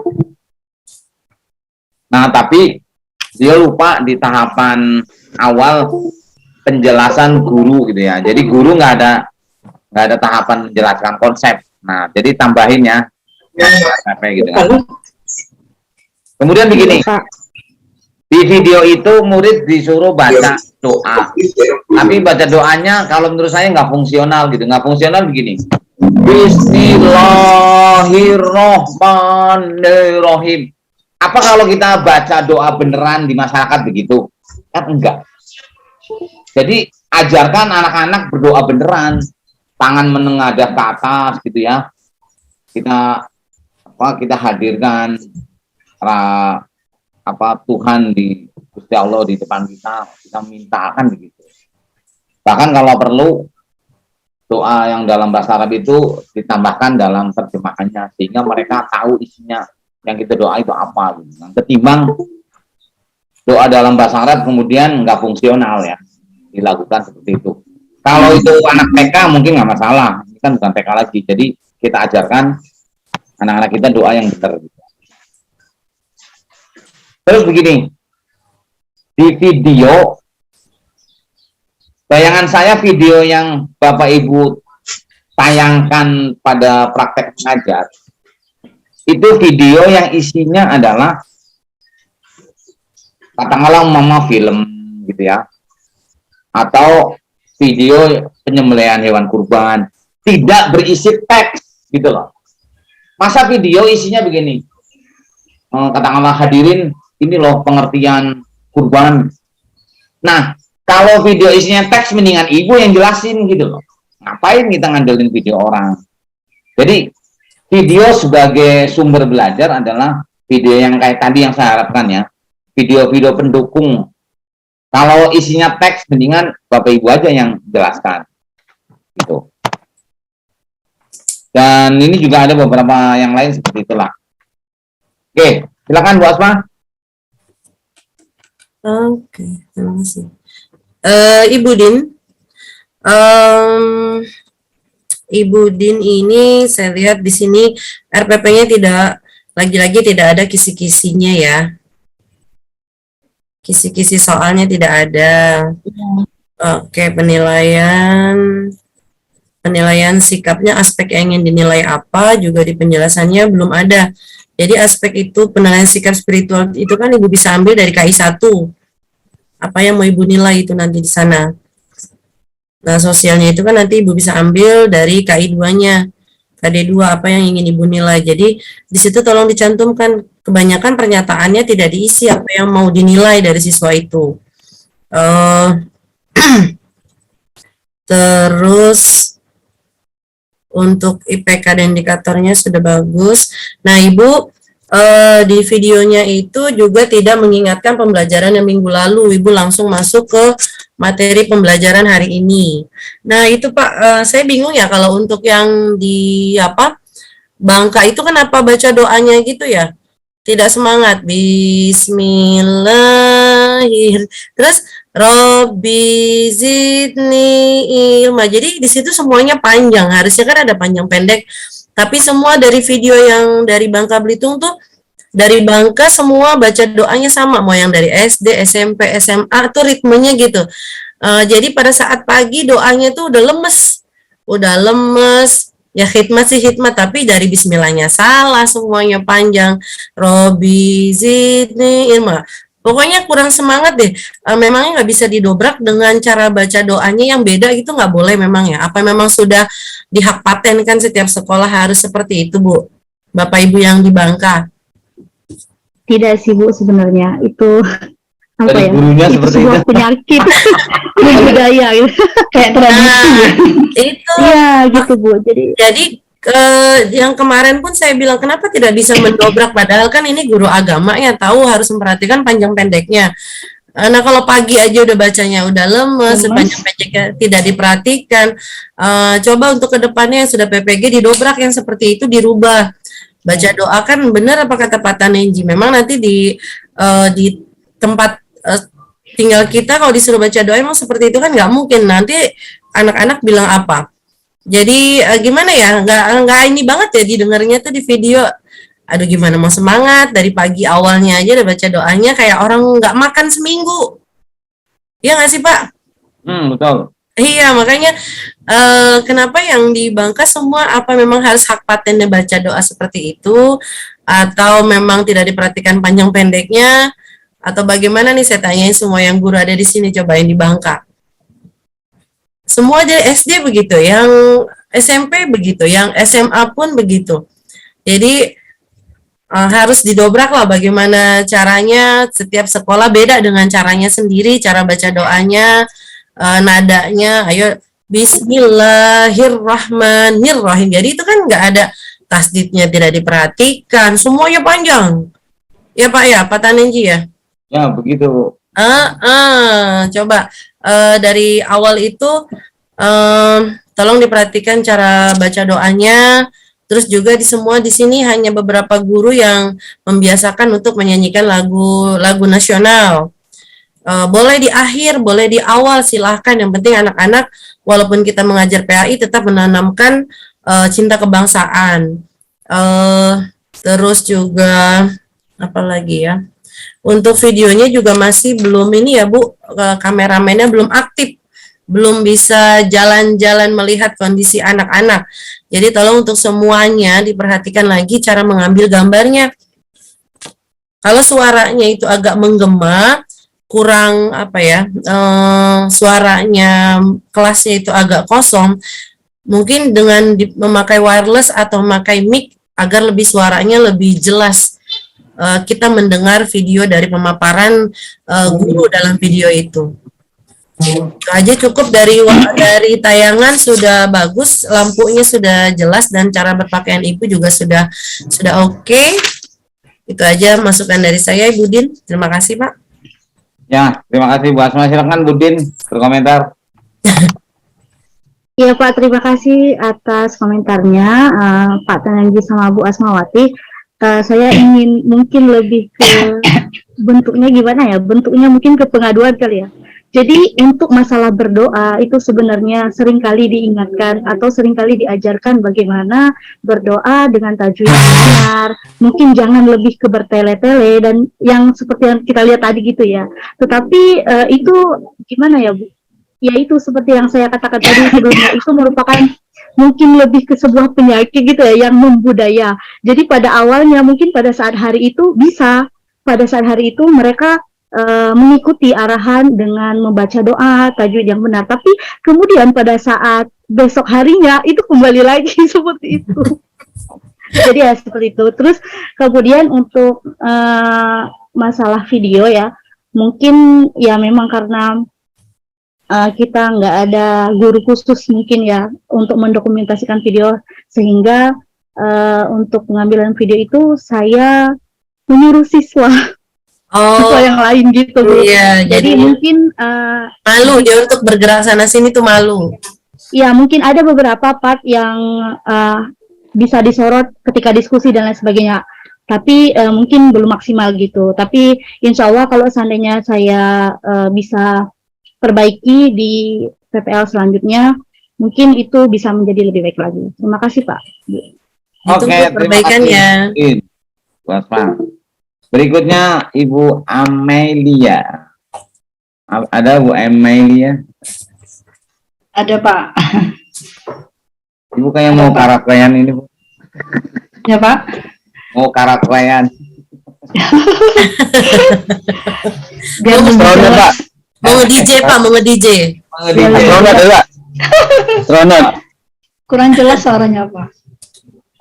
Nah, tapi dia lupa di tahapan awal penjelasan guru gitu ya. Jadi guru nggak ada tahapan menjelaskan konsep. Nah, jadi tambahin ya. Gitu kan. Kemudian begini, di video itu murid disuruh baca doa, tapi baca doanya kalau menurut saya nggak fungsional gitu, nggak fungsional begini. Bismillahirrohmanirrohim. Apa kalau kita baca doa beneran di masyarakat begitu? Kan enggak. Jadi ajarkan anak-anak berdoa beneran, tangan menengadah ke atas gitu ya. Kita hadirkan Tuhan di Gusti Allah di depan kita mintakan begitu. Bahkan kalau perlu doa yang dalam bahasa Arab itu ditambahkan dalam terjemahannya sehingga mereka tahu isinya yang kita doa itu apa gitu. Nah, ketimbang doa dalam bahasa Arab kemudian nggak fungsional ya dilakukan seperti itu. Kalau itu anak TK mungkin nggak masalah, ini kan bukan TK lagi, jadi kita ajarkan anak-anak kita doa yang benar. Terus begini, di video, bayangan saya video yang Bapak Ibu tayangkan pada praktek mengajar, itu video yang isinya adalah katakanlah mama film gitu ya, atau video penyembelihan hewan kurban, tidak berisi teks gitu loh. Masa video isinya begini, katakanlah hadirin ini loh pengertian kurban. Nah, kalau video isinya teks mendingan ibu yang jelasin gitu loh. Ngapain kita ngandelin video orang? Jadi video sebagai sumber belajar adalah video yang kayak tadi yang saya harapkan ya, video-video pendukung. Kalau isinya teks mendingan Bapak Ibu aja yang jelaskan gitu. Dan ini juga ada beberapa yang lain seperti itulah. Oke, silakan Bu Asma. Oke, terima kasih. Ibu Din, Ibu Din ini saya lihat di sini RPP-nya tidak, lagi-lagi tidak ada kisi-kisinya ya. Kisi-kisi soalnya tidak ada. Oke, penilaian sikapnya, aspek yang ingin dinilai apa juga di penjelasannya belum ada. Jadi aspek itu penilaian sikap spiritual itu kan Ibu bisa ambil dari KI 1. Apa yang mau Ibu nilai itu nanti di sana. Nah, sosialnya itu kan nanti Ibu bisa ambil dari KI 2-nya. KD2 apa yang ingin Ibu nilai. Jadi di situ tolong dicantumkan, kebanyakan pernyataannya tidak diisi apa yang mau dinilai dari siswa itu. Terus untuk IPK dan indikatornya sudah bagus. Nah, Ibu di videonya itu juga tidak mengingatkan pembelajaran yang minggu lalu. Ibu langsung masuk ke materi pembelajaran hari ini. Nah, itu Pak, saya bingung ya kalau untuk yang di Bangka itu kenapa baca doanya gitu ya? Tidak semangat. Bismillahirrahmanirrahim. Terus Robbi zidni ilma. Jadi di situ semuanya panjang. Harusnya kan ada panjang pendek. Tapi semua dari video yang dari Bangka Belitung tuh, dari Bangka semua baca doanya sama. Mau yang dari SD, SMP, SMA tuh ritmenya gitu. Jadi pada saat pagi doanya tuh udah lemes. Ya khidmat sih khidmat, tapi dari bismillahnya salah, semuanya panjang. Robbi zidni ilma. Pokoknya kurang semangat deh. Memangnya nggak bisa didobrak dengan cara baca doanya yang beda gitu, nggak boleh memang ya? Apa memang sudah dihak paten kan setiap sekolah harus seperti itu, Bu? Bapak Ibu yang di Bangka. Tidak sih Bu, sebenarnya itu apa Dari ya? gurunya Itu seperti sebuah itu. penyakit budaya gitu. Kayak tradisi. Itu Iya gitu Bu. jadi yang kemarin pun saya bilang kenapa tidak bisa mendobrak, padahal kan ini guru agama ya, tahu harus memperhatikan panjang pendeknya. Nah, kalau pagi aja udah bacanya udah lemes, panjang pendeknya tidak diperhatikan. Coba untuk kedepannya yang sudah PPG didobrak, yang seperti itu dirubah. Baca doa kan benar apa kata Pak Tanenji, memang nanti di tempat tinggal kita kalau disuruh baca doa emang seperti itu kan nggak mungkin, nanti anak-anak bilang apa. Jadi gimana ya, nggak ini banget ya didengarnya tuh di video. Aduh gimana mau semangat, dari pagi awalnya aja udah baca doanya kayak orang nggak makan seminggu. Iya nggak sih Pak? Betul. Iya, makanya kenapa yang di Bangka semua apa memang harus hak patennya baca doa seperti itu, atau memang tidak diperhatikan panjang pendeknya, atau bagaimana nih, saya tanyain semua yang guru ada di sini, cobain di Bangka. Semua dari SD begitu, yang SMP begitu, yang SMA pun begitu. Jadi harus didobrak lah bagaimana caranya, setiap sekolah beda dengan caranya sendiri, cara baca doanya, nadanya, ayo Bismillahirrahmanirrahim. Jadi itu kan nggak ada tasdidnya, tidak diperhatikan, semuanya panjang. Ya Pak ya, Pak Tanenji ya? Ya, begitu. Coba dari awal itu tolong diperhatikan cara baca doanya, Terus juga di sini hanya beberapa guru yang membiasakan untuk menyanyikan lagu nasional. Boleh di akhir, boleh di awal, silahkan. Yang penting anak-anak walaupun kita mengajar PAI tetap menanamkan cinta kebangsaan. Terus juga apa lagi ya? Untuk videonya juga masih belum ini ya Bu, kameramennya belum aktif, belum bisa jalan-jalan melihat kondisi anak-anak. Jadi tolong untuk semuanya diperhatikan lagi cara mengambil gambarnya. Kalau suaranya itu agak menggema, kurang apa ya, suaranya kelasnya itu agak kosong, mungkin dengan memakai wireless atau memakai mic agar lebih suaranya lebih jelas. Kita mendengar video dari pemaparan guru dalam video itu. Itu aja cukup dari tayangan sudah bagus, lampunya sudah jelas dan cara berpakaian ibu juga sudah oke. Itu aja masukan dari saya, Ibu Din. Terima kasih, Pak. Ya, terima kasih Bu Asma. Silakan Bu Din berkomentar. Iya Pak, terima kasih atas komentarnya Pak Tananji sama Bu Asmawati. Saya ingin mungkin lebih ke bentuknya gimana ya? Bentuknya mungkin ke pengaduan kali ya. Jadi untuk masalah berdoa itu sebenarnya seringkali diingatkan atau seringkali diajarkan bagaimana berdoa dengan tajwid yang benar. Mungkin jangan lebih ke bertele-tele dan yang seperti yang kita lihat tadi gitu ya. Tetapi itu gimana ya Bu? Ya itu seperti yang saya katakan tadi sebelumnya, itu merupakan mungkin lebih ke sebuah penyakit gitu ya yang membudaya. Jadi pada awalnya mungkin pada saat hari itu bisa, pada saat hari itu mereka mengikuti arahan dengan membaca doa tajwid yang benar, tapi kemudian pada saat besok harinya itu kembali lagi seperti itu. Jadi ya seperti itu. Terus kemudian untuk masalah video ya, mungkin ya memang karena kita nggak ada guru khusus mungkin ya untuk mendokumentasikan video, sehingga untuk pengambilan video itu saya menyuruh siswa yang lain gitu Bu. Iya, jadi mungkin malu dia untuk bergerak sana sini tuh malu. Ya mungkin ada beberapa part yang bisa disorot ketika diskusi dan lain sebagainya, tapi mungkin belum maksimal gitu. Tapi insya Allah kalau seandainya saya bisa perbaiki di PPL selanjutnya, mungkin itu bisa menjadi lebih baik lagi. Terima kasih Pak. Oke, terima kasih Bu Asma. Berikutnya Ibu Amelia. Ada Bu Amelia? Ada Pak. Ibu kayak mau karaokean ini Bu. Ya Pak. Mau karaokean. Biar Astronot Pak. Mau DJ Pak, mau nge-DJ. Astronot ya Pak. Astronot. kurang jelas suaranya Pak.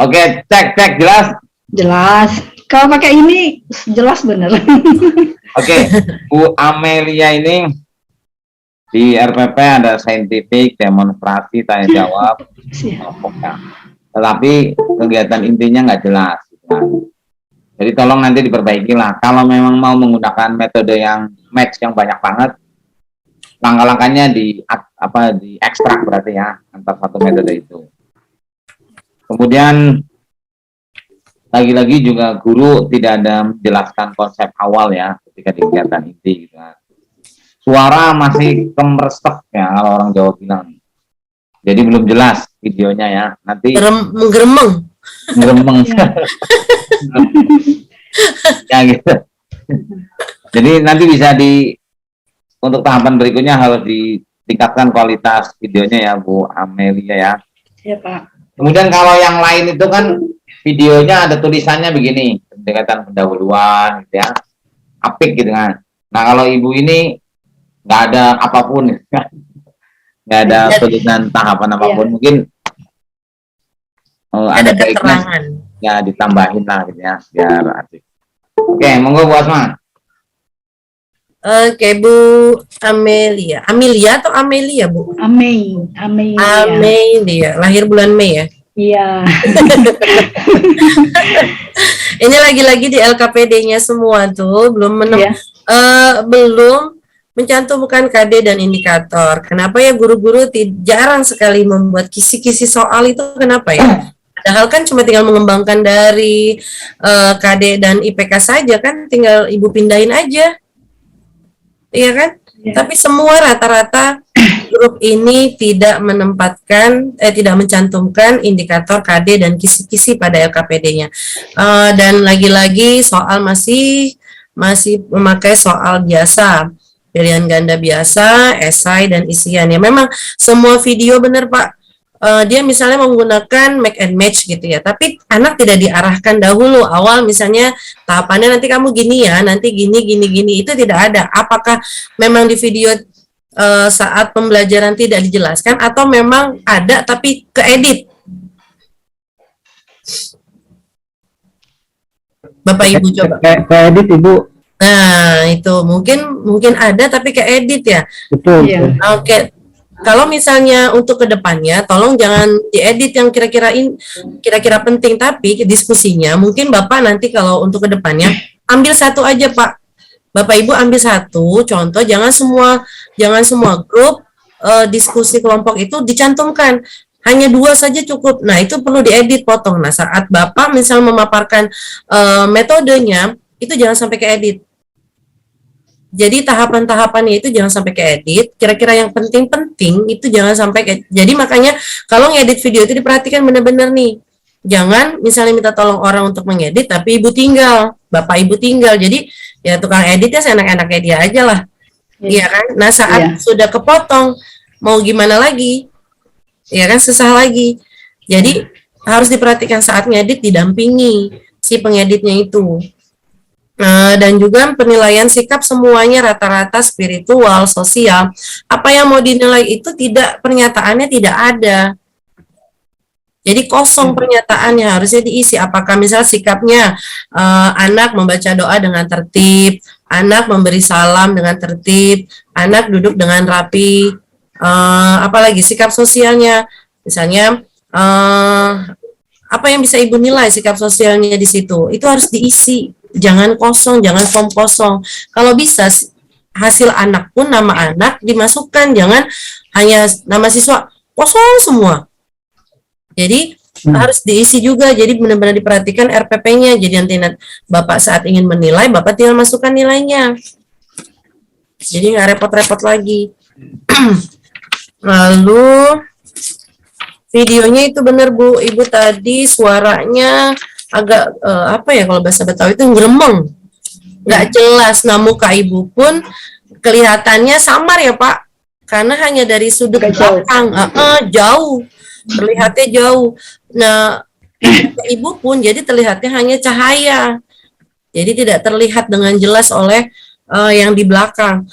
Oke, cek jelas. Jelas. Kalau pakai ini jelas bener. Oke, Bu Amelia ini di RPP ada saintifik, demonstrasi, tanya jawab, kelompoknya. Tetapi kegiatan intinya nggak jelas. Jadi tolong nanti diperbaiki lah. Kalau memang mau menggunakan metode yang match yang banyak banget, langkah-langkahnya di ekstrak berarti ya antar satu metode itu. Kemudian lagi-lagi juga guru tidak ada menjelaskan konsep awal ya ketika di kegiatan inti gitu kan. Suara masih kemeresek ya kalau orang Jawa bilang. Jadi belum jelas videonya ya. Nanti menggeremeng. Ya gitu. Jadi nanti bisa untuk tahapan berikutnya harus ditingkatkan kualitas videonya ya Bu Amelia ya. Iya Pak. Kemudian kalau yang lain itu kan videonya ada tulisannya begini, pendekatan pendahuluan gitu ya, apik gitu kan. Nah kalau ibu ini nggak ada apapun, nggak ada tulisan tahapan apapun, mungkin ada baiknya ya ditambahin lah gitu ya, biar asik. Oke, monggo Bu Asma. Oke Bu Amelia atau Amelia Bu? Amelia, lahir bulan Mei ya? Iya. Ini lagi-lagi di LKPD-nya semua tuh belum belum mencantumkan KD dan indikator. Kenapa ya guru-guru jarang sekali membuat kisi-kisi soal itu? Kenapa ya? Padahal kan cuma tinggal mengembangkan dari KD dan IPK saja kan, tinggal ibu pindahin aja, iya kan? Tapi semua rata-rata grup ini tidak tidak mencantumkan indikator KD dan kisi-kisi pada LKPD-nya. Dan lagi-lagi soal masih memakai soal biasa, pilihan ganda biasa, esai dan isian. Ya memang semua video benar Pak. Dia misalnya menggunakan make and match gitu ya, tapi anak tidak diarahkan dahulu awal misalnya tahapannya nanti kamu gini ya, nanti gini itu tidak ada. Apakah memang di video saat pembelajaran tidak dijelaskan atau memang ada tapi keedit? Bapak Ibu coba. Keedit Ibu. Nah itu mungkin ada tapi keedit ya. Betul. Iya. Oke. Kalau misalnya untuk kedepannya, tolong jangan diedit yang kira-kira penting, tapi diskusinya mungkin Bapak nanti kalau untuk kedepannya ambil satu aja Pak. Bapak Ibu ambil satu contoh, jangan semua grup diskusi kelompok itu dicantumkan. Hanya 2 saja cukup. Nah itu perlu diedit potong. Nah saat Bapak misal memaparkan metodenya itu jangan sampai keedit. Jadi tahapan-tahapannya itu jangan sampai keedit, kira-kira yang penting-penting itu jangan sampai jadi makanya kalau ngedit video itu diperhatikan benar-benar nih. Jangan misalnya minta tolong orang untuk mengedit tapi ibu tinggal, bapak ibu tinggal. Jadi ya tukang editnya seenak-enaknya dia aja lah. Iya kan? Nah, saat sudah kepotong mau gimana lagi? Ya kan susah lagi. Jadi harus diperhatikan saat ngedit didampingi si pengeditnya itu. Dan juga penilaian sikap semuanya rata-rata spiritual, sosial. Apa yang mau dinilai itu pernyataannya tidak ada. Jadi kosong pernyataannya, harusnya diisi. Apakah misal sikapnya anak membaca doa dengan tertib, anak memberi salam dengan tertib, anak duduk dengan rapi, apalagi sikap sosialnya. Misalnya apa yang bisa ibu nilai sikap sosialnya di situ? Itu harus diisi. Jangan kosong, jangan form kosong. Kalau bisa hasil anak pun nama anak dimasukkan, jangan hanya nama siswa kosong semua. Jadi harus diisi juga. Jadi benar-benar diperhatikan RPP-nya. Jadi nanti Bapak saat ingin menilai, Bapak tinggal masukkan nilainya. Jadi nggak repot-repot lagi. Lalu videonya itu benar Bu, Ibu tadi suaranya agak apa ya kalau bahasa Betawi itu ngeremeng, nggak jelas. Nah muka ibu pun kelihatannya samar ya Pak, karena hanya dari sudut belakang, jauh, terlihatnya jauh. Nah ibu pun jadi terlihatnya hanya cahaya, jadi tidak terlihat dengan jelas oleh yang di belakang.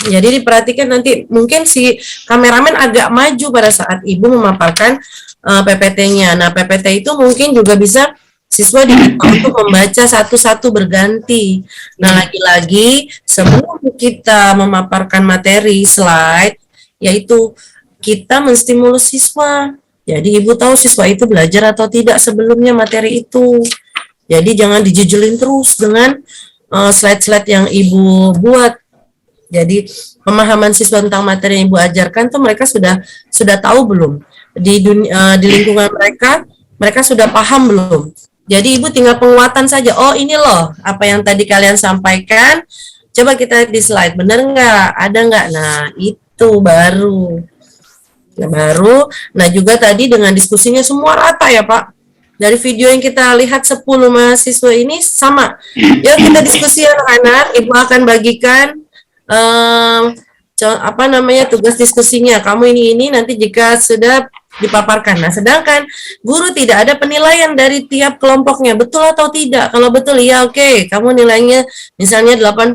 Jadi diperhatikan nanti mungkin si kameramen agak maju pada saat ibu memaparkan PPT-nya. Nah, PPT itu mungkin juga bisa siswa diminta untuk membaca satu-satu berganti. Nah, lagi-lagi sebelum kita memaparkan materi slide, yaitu kita menstimulus siswa. Jadi ibu tahu siswa itu belajar atau tidak sebelumnya materi itu. Jadi jangan dijejelin terus dengan slide-slide yang ibu buat. Jadi pemahaman siswa tentang materi yang ibu ajarkan tuh mereka sudah tahu belum? Di lingkungan mereka sudah paham belum? Jadi ibu tinggal penguatan saja. Oh ini loh apa yang tadi kalian sampaikan. Coba kita lihat di slide, benar nggak? Ada nggak? Nah itu baru. Nah juga tadi dengan diskusinya semua rata ya Pak. Dari video yang kita lihat 10 mahasiswa ini sama. Yuk kita diskusi anak-anak. Ibu akan bagikan tugas diskusinya. Kamu ini nanti jika sudah dipaparkan. Nah, sedangkan guru tidak ada penilaian dari tiap kelompoknya, betul atau tidak. Kalau betul, ya oke, kamu nilainya misalnya 80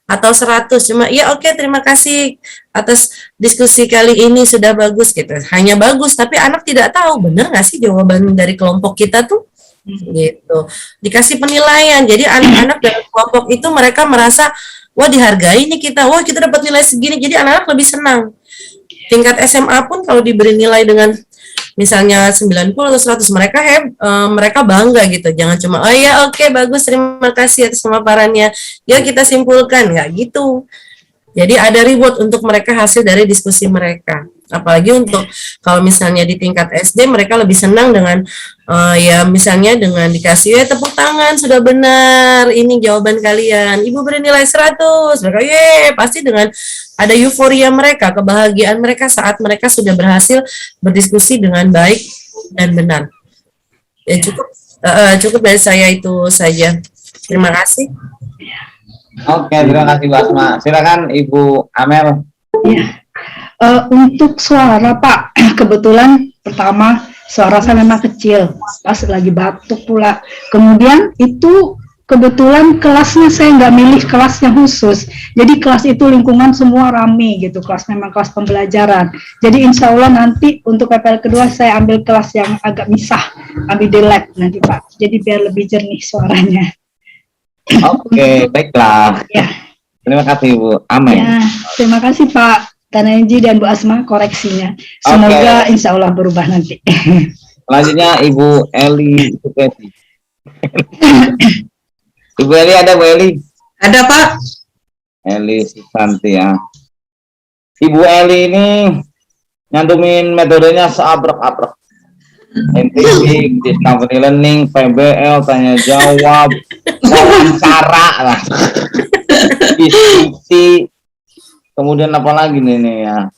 atau 100. Cuma, ya oke, terima kasih atas diskusi kali ini sudah bagus gitu. Hanya bagus, tapi anak tidak tahu benar nggak sih jawaban dari kelompok kita tuh. Gitu. Dikasih penilaian. Jadi anak-anak dari kelompok itu mereka merasa, wah dihargai nih kita, wah kita dapat nilai segini. Jadi anak-anak lebih senang. Tingkat SMA pun kalau diberi nilai dengan misalnya 90 atau 100, mereka bangga gitu. Jangan cuma, oh ya oke, bagus, terima kasih atas pemaparannya. Ya kita simpulkan, nggak gitu. Jadi ada reward untuk mereka hasil dari diskusi mereka. Apalagi untuk kalau misalnya di tingkat SD mereka lebih senang dengan ya misalnya dengan dikasih tepuk tangan sudah benar ini jawaban kalian, ibu beri nilai 100, mereka pasti dengan ada euforia mereka, kebahagiaan mereka saat mereka sudah berhasil berdiskusi dengan baik dan benar. Ya cukup dari saya itu saja. Terima kasih. Oke, terima kasih Bu Asma. Silakan Ibu Amel. Ya. Untuk suara Pak, kebetulan pertama suara saya memang kecil, pas lagi batuk pula. Kemudian itu kebetulan kelasnya saya nggak milih kelas yang khusus, jadi kelas itu lingkungan semua rame gitu, kelas memang kelas pembelajaran. Jadi insya Allah nanti untuk PPL kedua saya ambil kelas yang agak misah, ambil di lab nanti Pak, jadi biar lebih jernih suaranya. Oke, baiklah. Ya. Terima kasih Bu Amel. Ya, terima kasih Pak Tanenji dan Bu Asma koreksinya. Semoga insya Allah berubah nanti. Selanjutnya Ibu Eli Sukesi. Ibu Eli ada Bu Eli? Ada Pak. Eli Susanti ya. Ibu Eli ini nyantumin metodenya seabrek-abrek. Scientific, discovery learning, PBL, tanya jawab, wawancara lah, diskusi, kemudian apa lagi nih ya,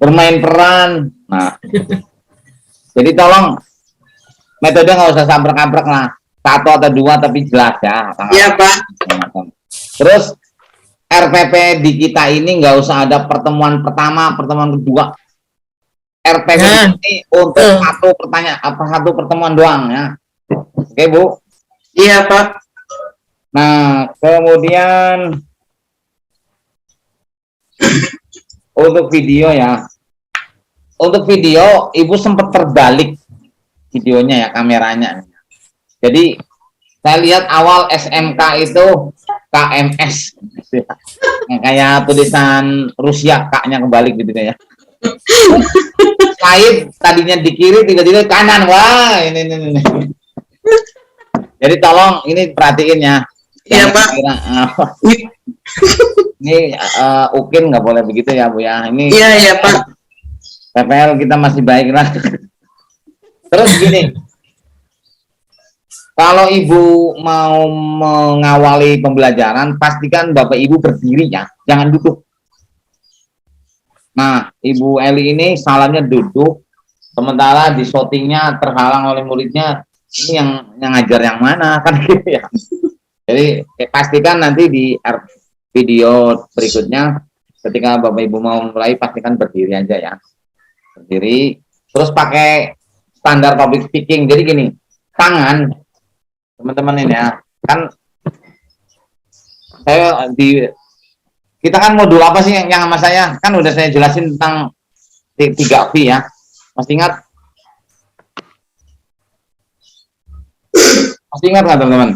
bermain peran. Nah, jadi tolong metode nggak usah sabrek-abrek lah, 1 atau 2 tapi jelas ya. Iya Pak. Terus RPP di kita ini nggak usah ada pertemuan pertama, pertemuan kedua. RPP ini untuk satu pertemuan doang ya. Oke Bu. Iya Pak. Nah kemudian untuk video ya. Untuk video Ibu sempat terbalik videonya ya, kameranya. Jadi saya lihat awal SMK itu KMS kayak tulisan Rusia, K-nya kebalik gitu ya. Slide tadinya di kiri tiba-tiba kanan, wah ini. Jadi tolong ini perhatiin ya. Iya Pak. Ini Ukin nggak boleh begitu ya Bu ya. Ini Iya Pak. PPL kita masih baik lah. Terus gini, kalau Ibu mau mengawali pembelajaran, pastikan Bapak Ibu berdiri ya, jangan duduk. Nah, Ibu Eli ini salahnya duduk, sementara di shootingnya terhalang oleh muridnya. Ini yang ngajar yang mana kan gitu ya. Jadi pastikan nanti di video berikutnya, ketika Bapak Ibu mau mulai, pastikan berdiri aja ya, berdiri. Terus pakai standar public speaking. Jadi gini, tangan teman-teman ini ya, kan saya kita kan modul apa sih yang sama saya? Kan udah saya jelasin tentang 3V ya. Masih ingat? Masih ingat nggak teman-teman?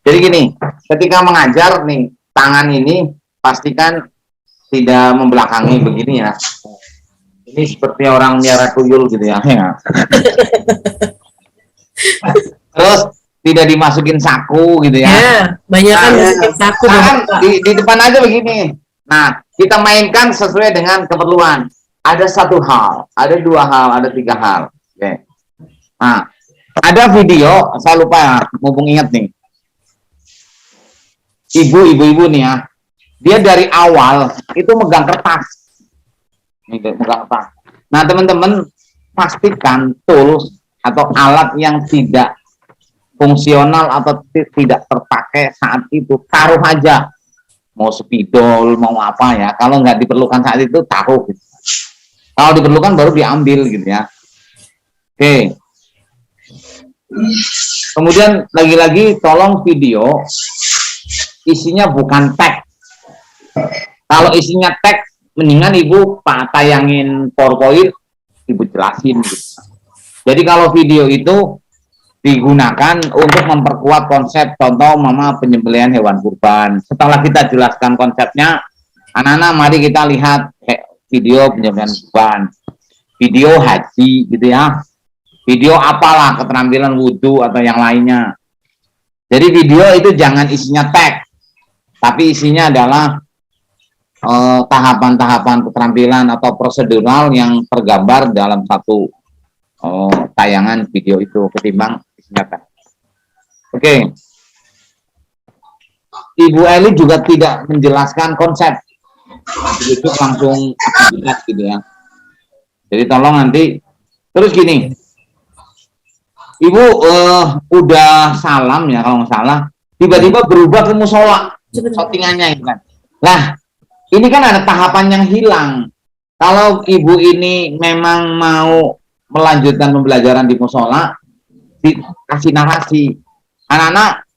Jadi gini, ketika mengajar nih, tangan ini pastikan tidak membelakangi begini ya. Ini seperti orang miara tuyul gitu ya. Terus tidak dimasukin saku gitu ya. Ya, banyak kan saku di depan aja begini. Nah, kita mainkan sesuai dengan keperluan. Ada 1 hal, ada 2 hal, ada 3 hal. Oke. Nah, ada video, saya lupa ya, mumpung ingat nih. Ibu-ibu nih ya, dia dari awal itu megang kertas. Nih, megang kertas. Nah, teman-teman pastikan tools atau alat yang tidak fungsional atau tidak terpakai saat itu, taruh aja. Mau spidol, mau apa ya. Kalau nggak diperlukan saat itu, taruh. Gitu. Kalau diperlukan baru diambil gitu ya. Oke. Kemudian lagi-lagi tolong video isinya bukan teks. Kalau isinya teks, mendingan Ibu tayangin PowerPoint, Ibu jelasin gitu. Jadi kalau video itu digunakan untuk memperkuat konsep, contoh mama penyembelihan hewan kurban. Setelah kita jelaskan konsepnya, anak-anak mari kita lihat video penyembelihan kurban, video haji gitu ya, video apalah keterampilan wudhu atau yang lainnya. Jadi video itu jangan isinya teks, tapi isinya adalah tahapan-tahapan keterampilan atau prosedural yang tergambar dalam satu tayangan video itu ketimbang disingkatkan. Oke. Ibu Eli juga tidak menjelaskan konsep. Itu langsung aktivitas gitu ya. Jadi tolong nanti terus gini. Ibu udah salam ya kalau nggak salah, tiba-tiba berubah ke musola shootingannya itu kan. Nah, ini kan ada tahapan yang hilang. Kalau ibu ini memang mau melanjutkan pembelajaran di musola, dikasih narasi. Anak-anak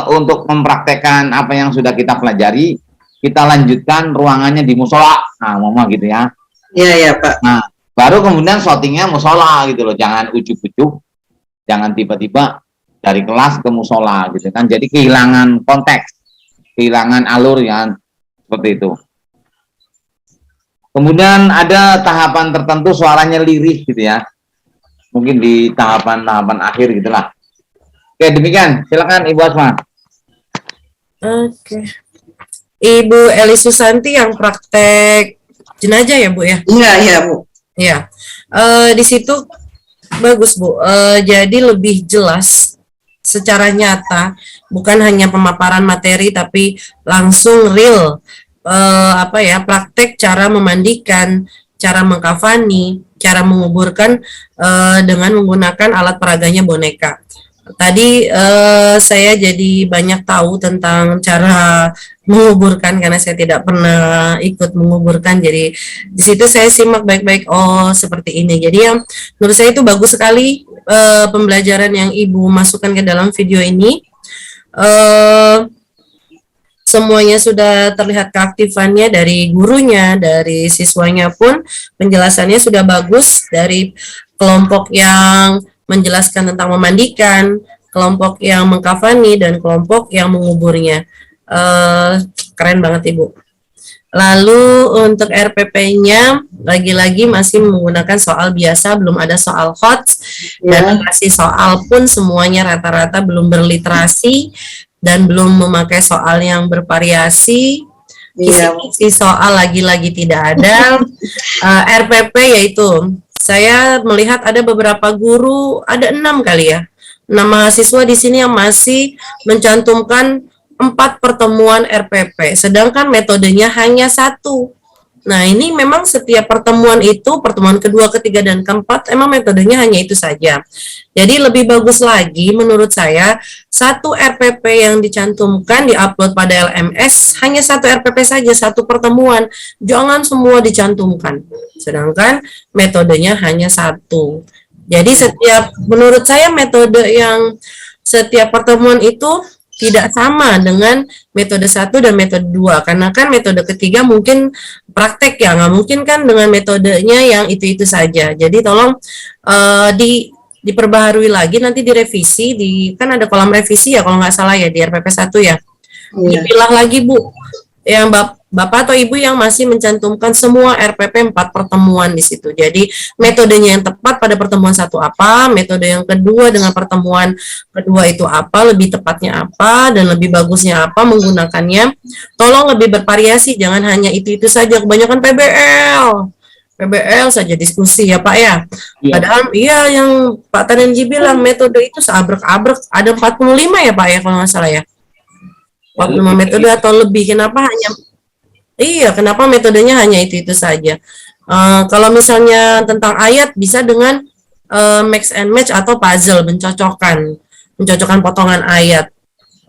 untuk mempraktekkan apa yang sudah kita pelajari, kita lanjutkan ruangannya di musola. Nah, mama gitu ya. Iya, iya, Pak. Nah, baru kemudian shootingnya musola gitu loh. Jangan ujuk-ujuk, jangan tiba-tiba dari kelas ke musola gitu kan. Jadi kehilangan konteks, kehilangan alur ya, seperti itu. Kemudian ada tahapan tertentu suaranya lirih gitu ya. Mungkin di tahapan-tahapan akhir gitulah. Oke, demikian. Silakan Ibu Asma. Oke. Ibu Eli Susanti yang praktek jenazah ya, Bu ya? Iya, iya, Bu. Iya. Di situ bagus, Bu. Jadi lebih jelas secara nyata, bukan hanya pemaparan materi tapi langsung real praktek cara memandikan, cara mengkafani, cara menguburkan dengan menggunakan alat peraganya boneka. Tadi saya jadi banyak tahu tentang cara menguburkan karena saya tidak pernah ikut menguburkan. Jadi di situ saya simak baik-baik. Oh, seperti ini. Jadi yang menurut saya itu bagus sekali pembelajaran yang Ibu masukkan ke dalam video ini. Semuanya sudah terlihat keaktifannya dari gurunya, dari siswanya pun penjelasannya sudah bagus, dari kelompok yang menjelaskan tentang memandikan, kelompok yang mengkafani, dan kelompok yang menguburnya. Keren banget Ibu. Lalu untuk RPP-nya lagi-lagi masih menggunakan soal biasa, belum ada soal hot, dan masih soal pun semuanya rata-rata belum berliterasi dan belum memakai soal yang bervariasi. Kisi soal lagi-lagi tidak ada. RPP yaitu saya melihat ada beberapa guru, ada 6 kali ya, 6 mahasiswa di sini yang masih mencantumkan 4 pertemuan RPP, sedangkan metodenya hanya 1. Nah, ini memang setiap pertemuan itu, pertemuan kedua, ketiga, dan keempat, emang metodenya hanya itu saja. Jadi lebih bagus lagi menurut saya, 1 RPP yang dicantumkan, diupload pada LMS, hanya 1 RPP saja, 1 pertemuan. Jangan semua dicantumkan. Sedangkan metodenya hanya 1. Jadi menurut saya metode yang setiap pertemuan itu tidak sama dengan metode 1 dan metode 2, karena kan metode ketiga mungkin praktek ya, nggak mungkin kan dengan metodenya yang itu-itu saja. Jadi tolong diperbaharui lagi, nanti direvisi, kan ada kolam revisi ya kalau nggak salah ya di RPP 1 ya. Dipilah lagi Bu, yang Bapak atau Ibu yang masih mencantumkan semua RPP 4 pertemuan di situ. Jadi metodenya yang tepat pada pertemuan 1 apa, metode yang kedua dengan pertemuan kedua itu apa, lebih tepatnya apa, dan lebih bagusnya apa menggunakannya. Tolong lebih bervariasi, jangan hanya itu-itu saja. Kebanyakan PBL saja diskusi ya Pak ya. Padahal iya yang Pak Tanenji bilang metode itu seabrek-abrek, ada 45 ya Pak ya kalau nggak salah ya. 45 metode atau lebih, kenapa metodenya hanya itu saja? Kalau misalnya tentang ayat bisa dengan mix and match atau puzzle, mencocokkan potongan ayat,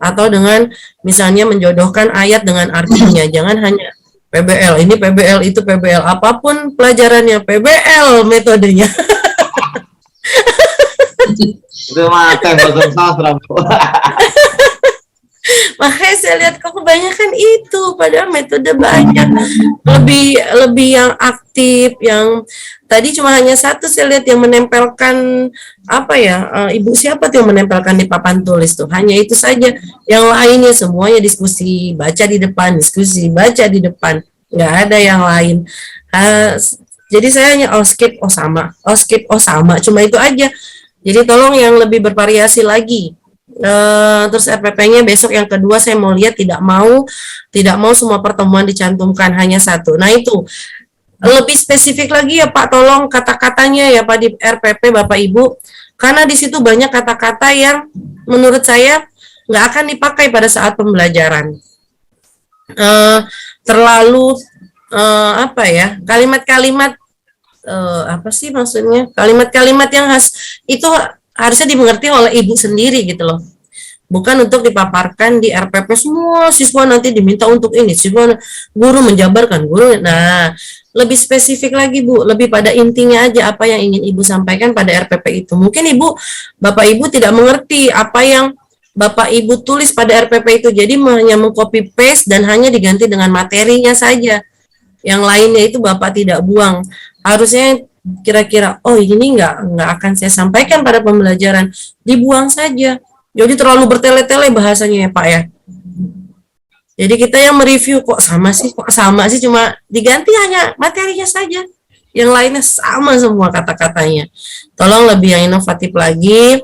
atau dengan misalnya menjodohkan ayat dengan artinya. Jangan hanya PBL, ini PBL, itu PBL, apapun pelajarannya PBL metodenya. Itu mah bahasa sastra. Makanya saya lihat kok kebanyakan itu, padahal metode banyak, lebih yang aktif, yang tadi cuma hanya 1 saya lihat yang menempelkan Ibu siapa tuh yang menempelkan di papan tulis tuh, hanya itu saja, yang lainnya semuanya diskusi, baca di depan, diskusi, baca di depan, nggak ada yang lain. Jadi saya hanya skip, sama, cuma itu aja. Jadi tolong yang lebih bervariasi lagi. Terus RPP-nya besok yang kedua saya mau lihat, tidak mau semua pertemuan dicantumkan, hanya satu. Nah itu lebih spesifik lagi ya Pak, tolong kata-katanya ya Pak di RPP Bapak Ibu, karena di situ banyak kata-kata yang menurut saya nggak akan dipakai pada saat pembelajaran. Terlalu apa ya, kalimat-kalimat apa sih maksudnya, kalimat-kalimat yang itu harusnya dimengerti oleh ibu sendiri gitu loh, bukan untuk dipaparkan di RPP semua siswa nanti diminta untuk ini, siswa guru menjabarkan guru. Nah, lebih spesifik lagi Bu, lebih pada intinya aja apa yang ingin ibu sampaikan pada RPP itu. Mungkin bapak ibu tidak mengerti apa yang bapak ibu tulis pada RPP itu, jadi hanya mengcopy paste dan hanya diganti dengan materinya saja, yang lainnya itu bapak tidak buang. Harusnya kira-kira, oh ini nggak akan saya sampaikan pada pembelajaran, dibuang saja. Jadi terlalu bertele-tele bahasanya ya Pak ya. Jadi kita yang mereview kok sama sih, cuma diganti hanya materinya saja. Yang lainnya sama semua kata-katanya. Tolong lebih yang inovatif lagi.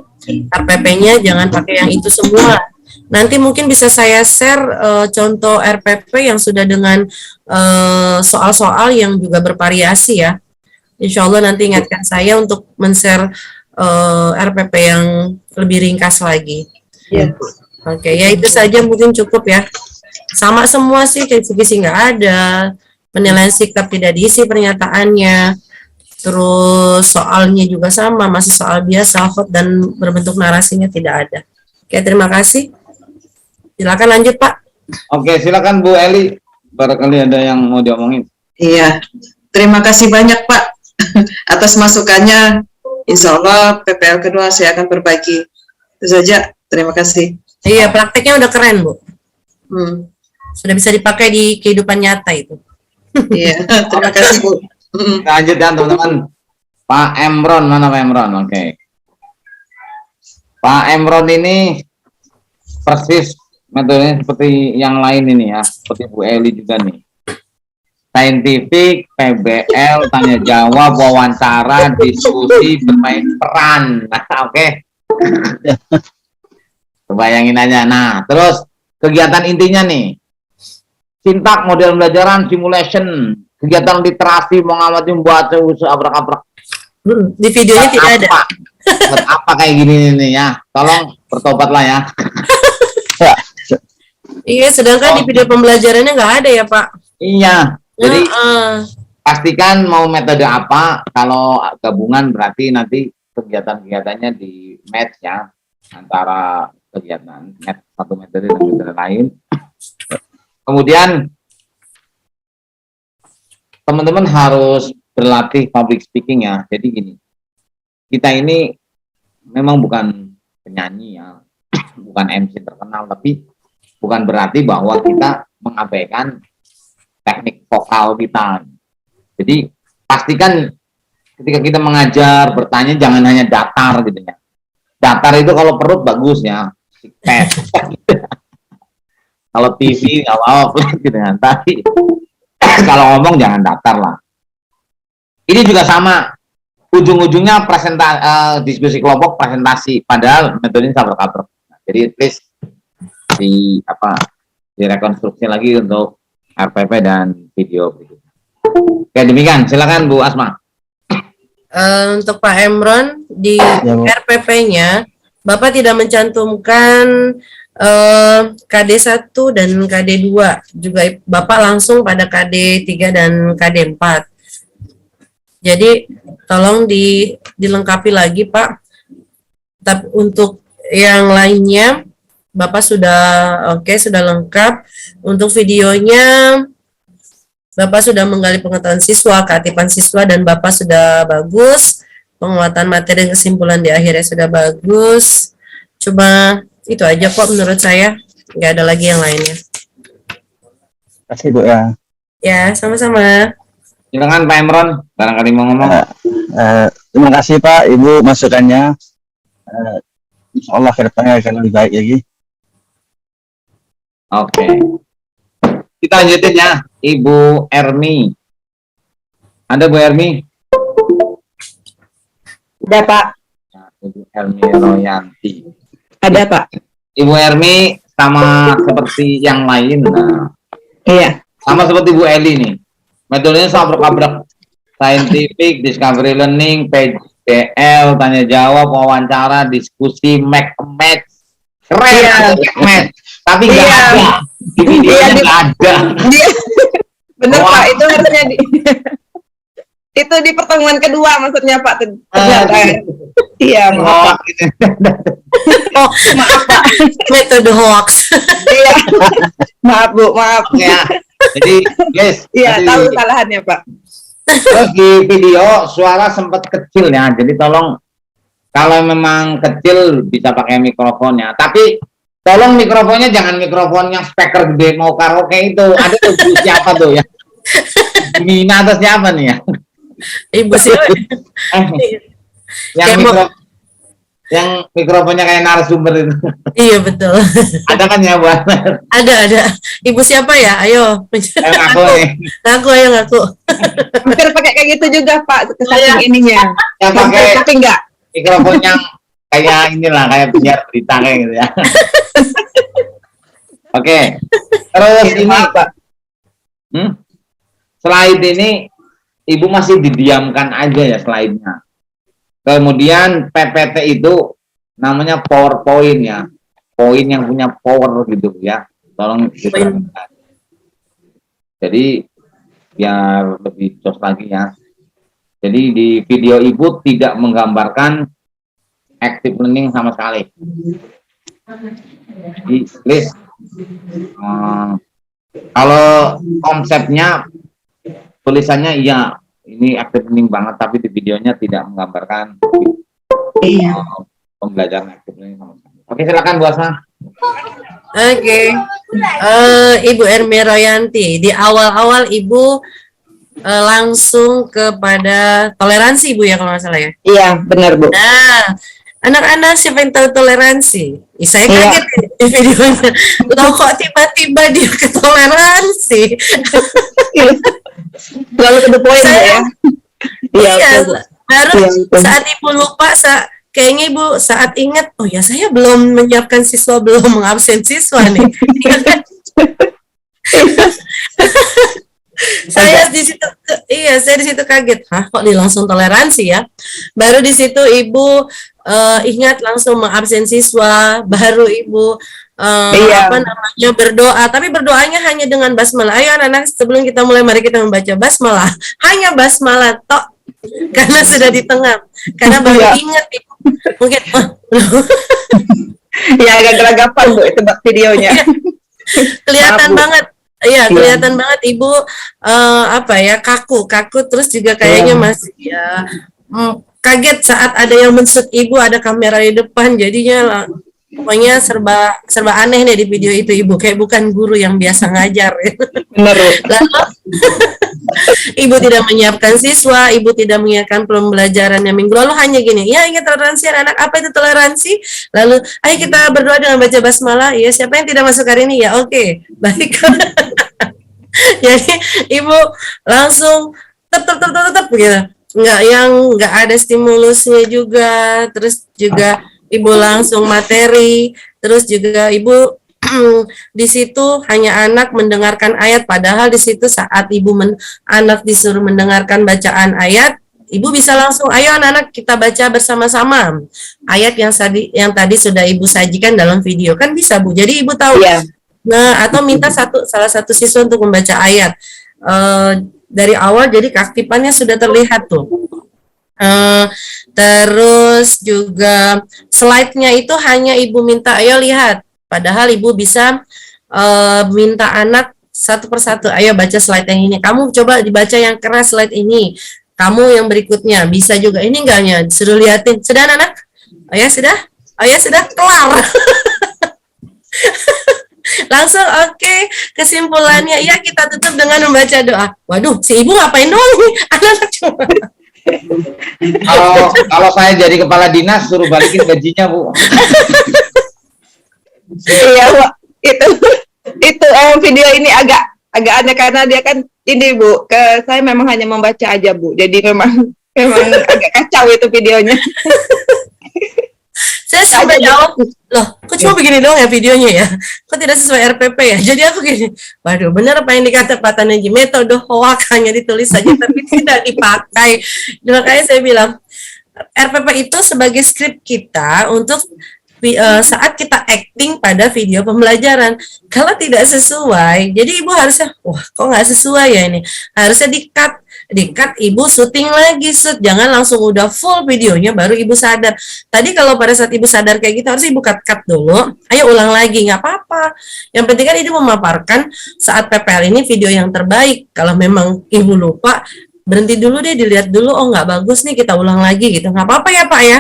RPP-nya jangan pakai yang itu semua. Nanti mungkin bisa saya share contoh RPP yang sudah dengan soal-soal yang juga bervariasi ya. Insya Allah nanti ingatkan saya untuk men-share RPP yang lebih ringkas lagi. Ya. Oke, ya itu saja mungkin cukup ya. Sama semua sih, kisi-kisi nggak ada, penilaian sikap tidak diisi pernyataannya, terus soalnya juga sama, masih soal biasa, hot dan berbentuk narasinya tidak ada. Oke, terima kasih. Silakan lanjut Pak. Oke, silakan Bu Eli. Barangkali ada yang mau diomongin. Iya, terima kasih banyak Pak atas masukannya. Insya Allah PPL kedua saya akan perbaiki. Itu saja, terima kasih. Iya, prakteknya udah keren Bu. Sudah bisa dipakai di kehidupan nyata itu. Iya, terima kasih Bu. Kita lanjutkan teman-teman. Pak Emron, mana Pak Emron? Oke. Pak Emron ini persis metodenya seperti yang lain ini ya, seperti Bu Eli juga nih. Saintifik, PBL, tanya jawab, wawancara, diskusi, bermain peran. Nah, oke. Bayangin aja. Nah, terus kegiatan intinya nih. Sintak, model pembelajaran, simulation, kegiatan literasi, mengamati, membaca, abrak-abrak. Di videonya tidak ada. Buat apa kayak gini nih ya? Tolong bertobatlah ya. Iya, sedangkan di video pembelajarannya nggak ada ya Pak. Iya. Jadi pastikan mau metode apa. Kalau gabungan berarti nanti kegiatan-kegiatannya di match ya, antara kegiatan satu metode dan metode lain. Kemudian teman-teman harus berlatih public speaking ya. Jadi gini, kita ini memang bukan penyanyi ya, bukan MC terkenal, tapi bukan berarti bahwa kita mengabaikan teknik vokal kita. Jadi pastikan ketika kita mengajar, bertanya jangan hanya datar gitu ya. Datar itu kalau perut bagus ya, kalau TV nggak apa-apa gitu ya. Tapi kalau ngomong jangan datar lah. Ini juga sama, ujung-ujungnya diskusi kelompok, presentasi, padahal metode ini sabar-sabar. Jadi please direkonstruksi lagi untuk RPP dan video berikutnya. Oke, demikian. Silakan Bu Asma. Untuk Pak Emron di RPP-nya Bapak tidak mencantumkan KD 1 dan KD 2, juga Bapak langsung pada KD 3 dan KD 4. Jadi tolong dilengkapi lagi Pak. Tapi untuk yang lainnya Bapak sudah sudah lengkap. Untuk videonya Bapak sudah menggali pengetahuan siswa, keaktifan siswa, dan Bapak sudah bagus. Penguatan materi dan kesimpulan di akhirnya sudah bagus. Cuma itu aja kok menurut saya. Nggak ada lagi yang lainnya. Terima kasih Bu ya. Ya, sama-sama. Silakan Pak Emron, barangkali mau ngomong. Terima kasih Pak, Ibu masukannya. Insya Allah ke depannya akan lebih baik lagi. Oke. Kita lanjutin ya, Ibu Ermi. Ada Bu Ermi? Ada Pak. Nah, Ibu Ermi Royanti. Ada Pak. Ibu Ermi sama seperti yang lain. Nah, Iya. sama seperti Bu Eli nih. Metodenya sabrek-abrek. Scientific, discovery learning, PDL, tanya jawab, wawancara, diskusi, make a match. Keren, Iya. make a match. Tapi nggak Iya. ada. Di videonya nggak ada. Bener Wah. Pak, itu maksudnya itu di pertemuan kedua maksudnya Pak. Ternyata. Iya, maaf Pak. Oh, maaf Pak. Metode hoax. Iya. Maaf Bu, maaf. Ya. Jadi, guys. Iya, jadi- tahu kesalahannya Pak. Terus di video suara sempat kecil ya, jadi tolong kalau memang kecil bisa pakai mikrofonnya. Tapi tolong mikrofonnya jangan mikrofon yang speaker gede mau karaoke itu. Ada tuh Bu siapa tuh ya? Mina atau siapa nih ya? Ibu siapa? Yang Kayak mau- yang mikrofonnya kayak narasumber itu. Iya betul. Ada kan ya buat Ada. Ibu siapa ya? Ayo. aku nih. Ngaku ayo ngaku. Hampir pakai kayak gitu juga Pak, saking ininya. Yang pakai Tapi enggak. mikrofon yang kayak inilah kayak penyiar berita kayak gitu ya. Oke. Terus ini Pak. slide ini Ibu masih didiamkan aja ya slide-nya. Kemudian PPT itu namanya PowerPoint ya. Poin yang punya power gitu ya. Tolong diperhatikan. Jadi biar lebih jos lagi ya. Jadi di video Ibu tidak menggambarkan active learning sama sekali. Jadi please kalau konsepnya tulisannya iya ini active learning banget, tapi di videonya tidak menggambarkan pembelajaran active learning sama sekali. Oke, silakan Bu Asma. Oke. Ibu Ermi Royanti, di awal-awal Ibu langsung kepada toleransi Ibu ya kalau nggak salah ya. Iya, benar Bu. Nah, anak-anak siapa yang tahu toleransi? Saya Iya. kaget di videonya. Loh kok tiba-tiba dia ke toleransi? Selalu ke the point ya. Iya, betul, Bu. baru Iya, betul. saat Ibu lupa, kayaknya Ibu saat ingat, oh ya saya belum menyiapkan siswa, belum mengabsen siswa nih. Saya di situ, saya di situ kaget, hah kok dia langsung toleransi ya? Baru di situ Ibu ingat langsung mengabsen siswa, baru Ibu Iya. apa namanya berdoa, tapi berdoanya hanya dengan basmalah. Ayo anak-anak sebelum kita mulai mari kita membaca basmalah, hanya basmalah tok, karena sudah di tengah, karena baru Iya. ingat Ibu, mungkin Ya agak geragapan Bu itu videonya. kelihatan Maaf, Bu. banget. Iya, kelihatan banget Ibu apa ya, kaku terus juga kayaknya masih ya kaget saat ada yang mensut Ibu, ada kamera di depan, jadinya pokoknya serba aneh deh di video itu Ibu, kayak bukan guru yang biasa ngajar. Benar Bu. Lalu Ibu tidak menyiapkan siswa, Ibu tidak menyiapkan pembelajaran yang minggu lalu, hanya gini, ya ingat toleransi anak, apa itu toleransi? Lalu ayo kita berdoa dengan baca basmalah. Ya, siapa yang tidak masuk hari ini? Ya oke, baik. Jadi Ibu langsung tetap begitu, nggak ada stimulusnya juga, terus juga Ibu langsung materi, terus juga Ibu di situ hanya anak mendengarkan ayat, padahal di situ saat Ibu anak disuruh mendengarkan bacaan ayat, Ibu bisa langsung, ayo anak-anak kita baca bersama-sama ayat yang tadi sudah Ibu sajikan dalam video, kan bisa Bu. Jadi Ibu tahu. Iya. Nah, atau minta salah satu siswa untuk membaca ayat dari awal, jadi keaktifannya sudah terlihat tuh. Terus juga slide-nya itu hanya Ibu minta, ayo lihat. Padahal Ibu bisa minta anak satu persatu, ayo baca slide yang ini. Kamu coba dibaca yang keras slide ini. Kamu yang berikutnya bisa juga. Ini enggaknya disuruh liatin. Sudah anak? Oh ya sudah? Oh ya sudah, kelar. Langsung oke, kesimpulannya ya kita tutup dengan membaca doa. Waduh, si Ibu ngapain doang nih? Anak-anak cuma. Kalau saya jadi kepala dinas suruh balikin gajinya Bu. Iya Bu. Itu video ini agak aneh karena dia kan ini Bu, saya memang hanya membaca aja Bu. Jadi memang agak kacau itu videonya. Saya sampai di awal, loh, kok cuma begini doang ya videonya ya? Kok tidak sesuai RPP ya? Jadi aku gini, waduh, benar apa yang dikata Pak Taneji, metode hoak hanya ditulis saja tapi tidak dipakai. Dan makanya saya bilang, RPP itu sebagai skrip kita untuk saat kita acting pada video pembelajaran. Kalau tidak sesuai, jadi ibu harusnya, wah kok nggak sesuai ya ini, harusnya di-cut ibu syuting lagi, jangan langsung udah full videonya baru ibu sadar. Tadi kalau pada saat ibu sadar kayak gitu harus ibu cut dulu, ayo ulang lagi, nggak apa-apa. Yang penting kan ibu memaparkan saat PPL ini video yang terbaik. Kalau memang ibu lupa, berhenti dulu deh, dilihat dulu, oh nggak bagus nih, kita ulang lagi gitu, nggak apa-apa ya Pak ya.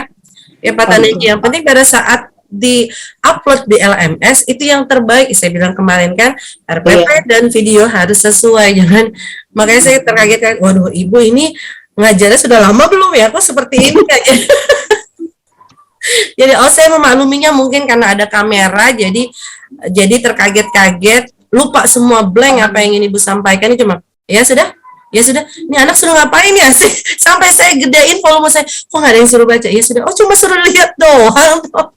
Ya Pak Taneji, yang penting pada saat di upload di LMS itu yang terbaik. Saya bilang kemarin kan RPP dan video harus sesuai, jangan. Makanya saya terkaget kan, waduh ibu ini ngajarnya sudah lama belum ya, kok seperti ini kayaknya. Jadi saya memakluminya mungkin karena ada kamera, jadi terkaget-kaget, lupa semua blank apa yang ingin ibu sampaikan. Cuma ya sudah, ini anak suruh ngapain ya sih? Sampai saya gedein volume saya, kok nggak ada yang suruh baca? Ya sudah, oh cuma suruh lihat doang tuh.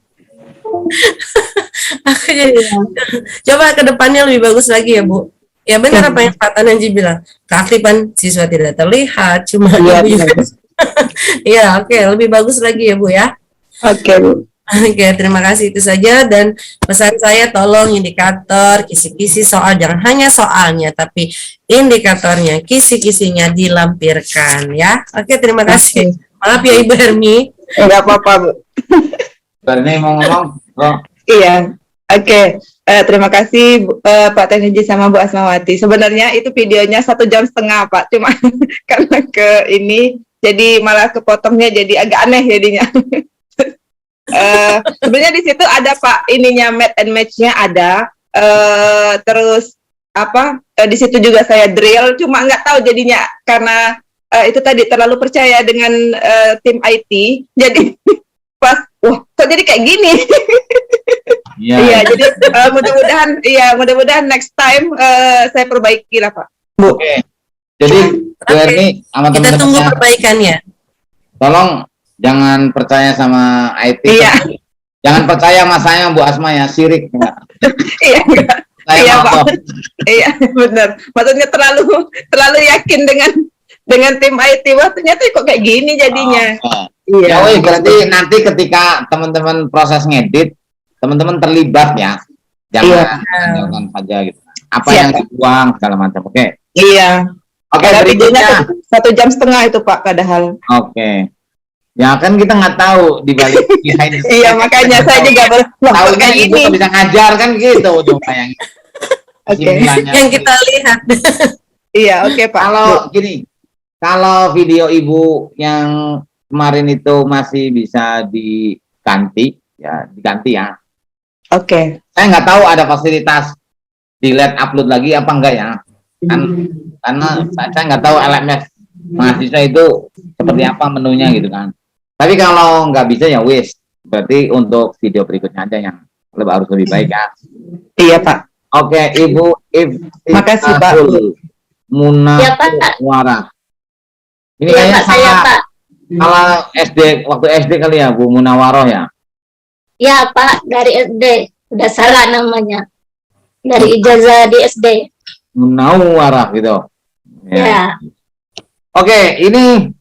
Coba ke depannya lebih bagus lagi ya Bu. Ya benar apa yang Pak Taneji bilang, keaktifan siswa tidak terlihat, cuma ibu juga. Iya, oke, lebih bagus lagi ya Bu ya. Oke Bu. Oke, terima kasih, itu saja. Dan pesan saya, tolong indikator, kisi-kisi soal, jangan hanya soalnya, tapi indikatornya, kisi-kisinya dilampirkan ya. Oke, terima kasih. Maaf ya Ibu Hermi. Enggak apa-apa Bu. Ini mau ngomong, Iya, oke. Terima kasih Pak Taneji sama Bu Asmawati. Sebenarnya itu videonya 1,5 jam Pak, cuma karena ke ini jadi malah kepotongnya jadi agak aneh jadinya. Sebenarnya di situ ada Pak ininya match and match-nya ada. Terus apa? Di situ juga saya drill, cuma nggak tahu jadinya karena itu tadi terlalu percaya dengan tim IT, jadi pas wah kok jadi kayak gini. Iya, jadi mudah-mudahan next time saya perbaiki lah Pak. Bu. Oke. Jadi ini sama Kita teman-teman tunggu perbaikannya. tolong jangan percaya sama IT. Iya. Jangan percaya sama saya Bu Asma ya, sirik. Iya, Saya iya maaf. Pak. Iya, benar. Maksudnya terlalu yakin dengan tim IT. Wah, ternyata kok kayak gini jadinya. Ya, wih, berarti nanti ketika teman-teman proses ngedit, teman-teman terlibat ya. Jangan tinggalkan saja gitu. Apa yang dibuang segala macam. Oke. Iya. Oke, Karena berikutnya. videonya 1,5 jam itu Pak padahal. Oke. Ya kan kita nggak tahu di balik behind the scene. Iya, makanya saya juga tahu kan kayak ibu gini. bisa ngajar kan gitu coba yang. Oke. Yang kita lihat. Iya, oke Pak. Kalau video ibu yang kemarin itu masih bisa diganti ya. Oke. Saya nggak tahu ada fasilitas delete upload lagi apa enggak ya. Karena saya nggak tahu LMS mahasiswa itu seperti apa menunya gitu kan. Tapi kalau nggak bisa ya wis, berarti untuk video berikutnya aja yang harus lebih baik ya. Iya Pak. Oke, Ibu Makasih Pak. Munawwarah. Ini Iya, kayaknya Pak, saya, Pak. salah SD, waktu SD kali ya, Bu Munawwarah ya? Ya Pak, dari SD. Udah salah namanya. Dari ijazah di SD. Munawwarah gitu. Ya. Oke, ini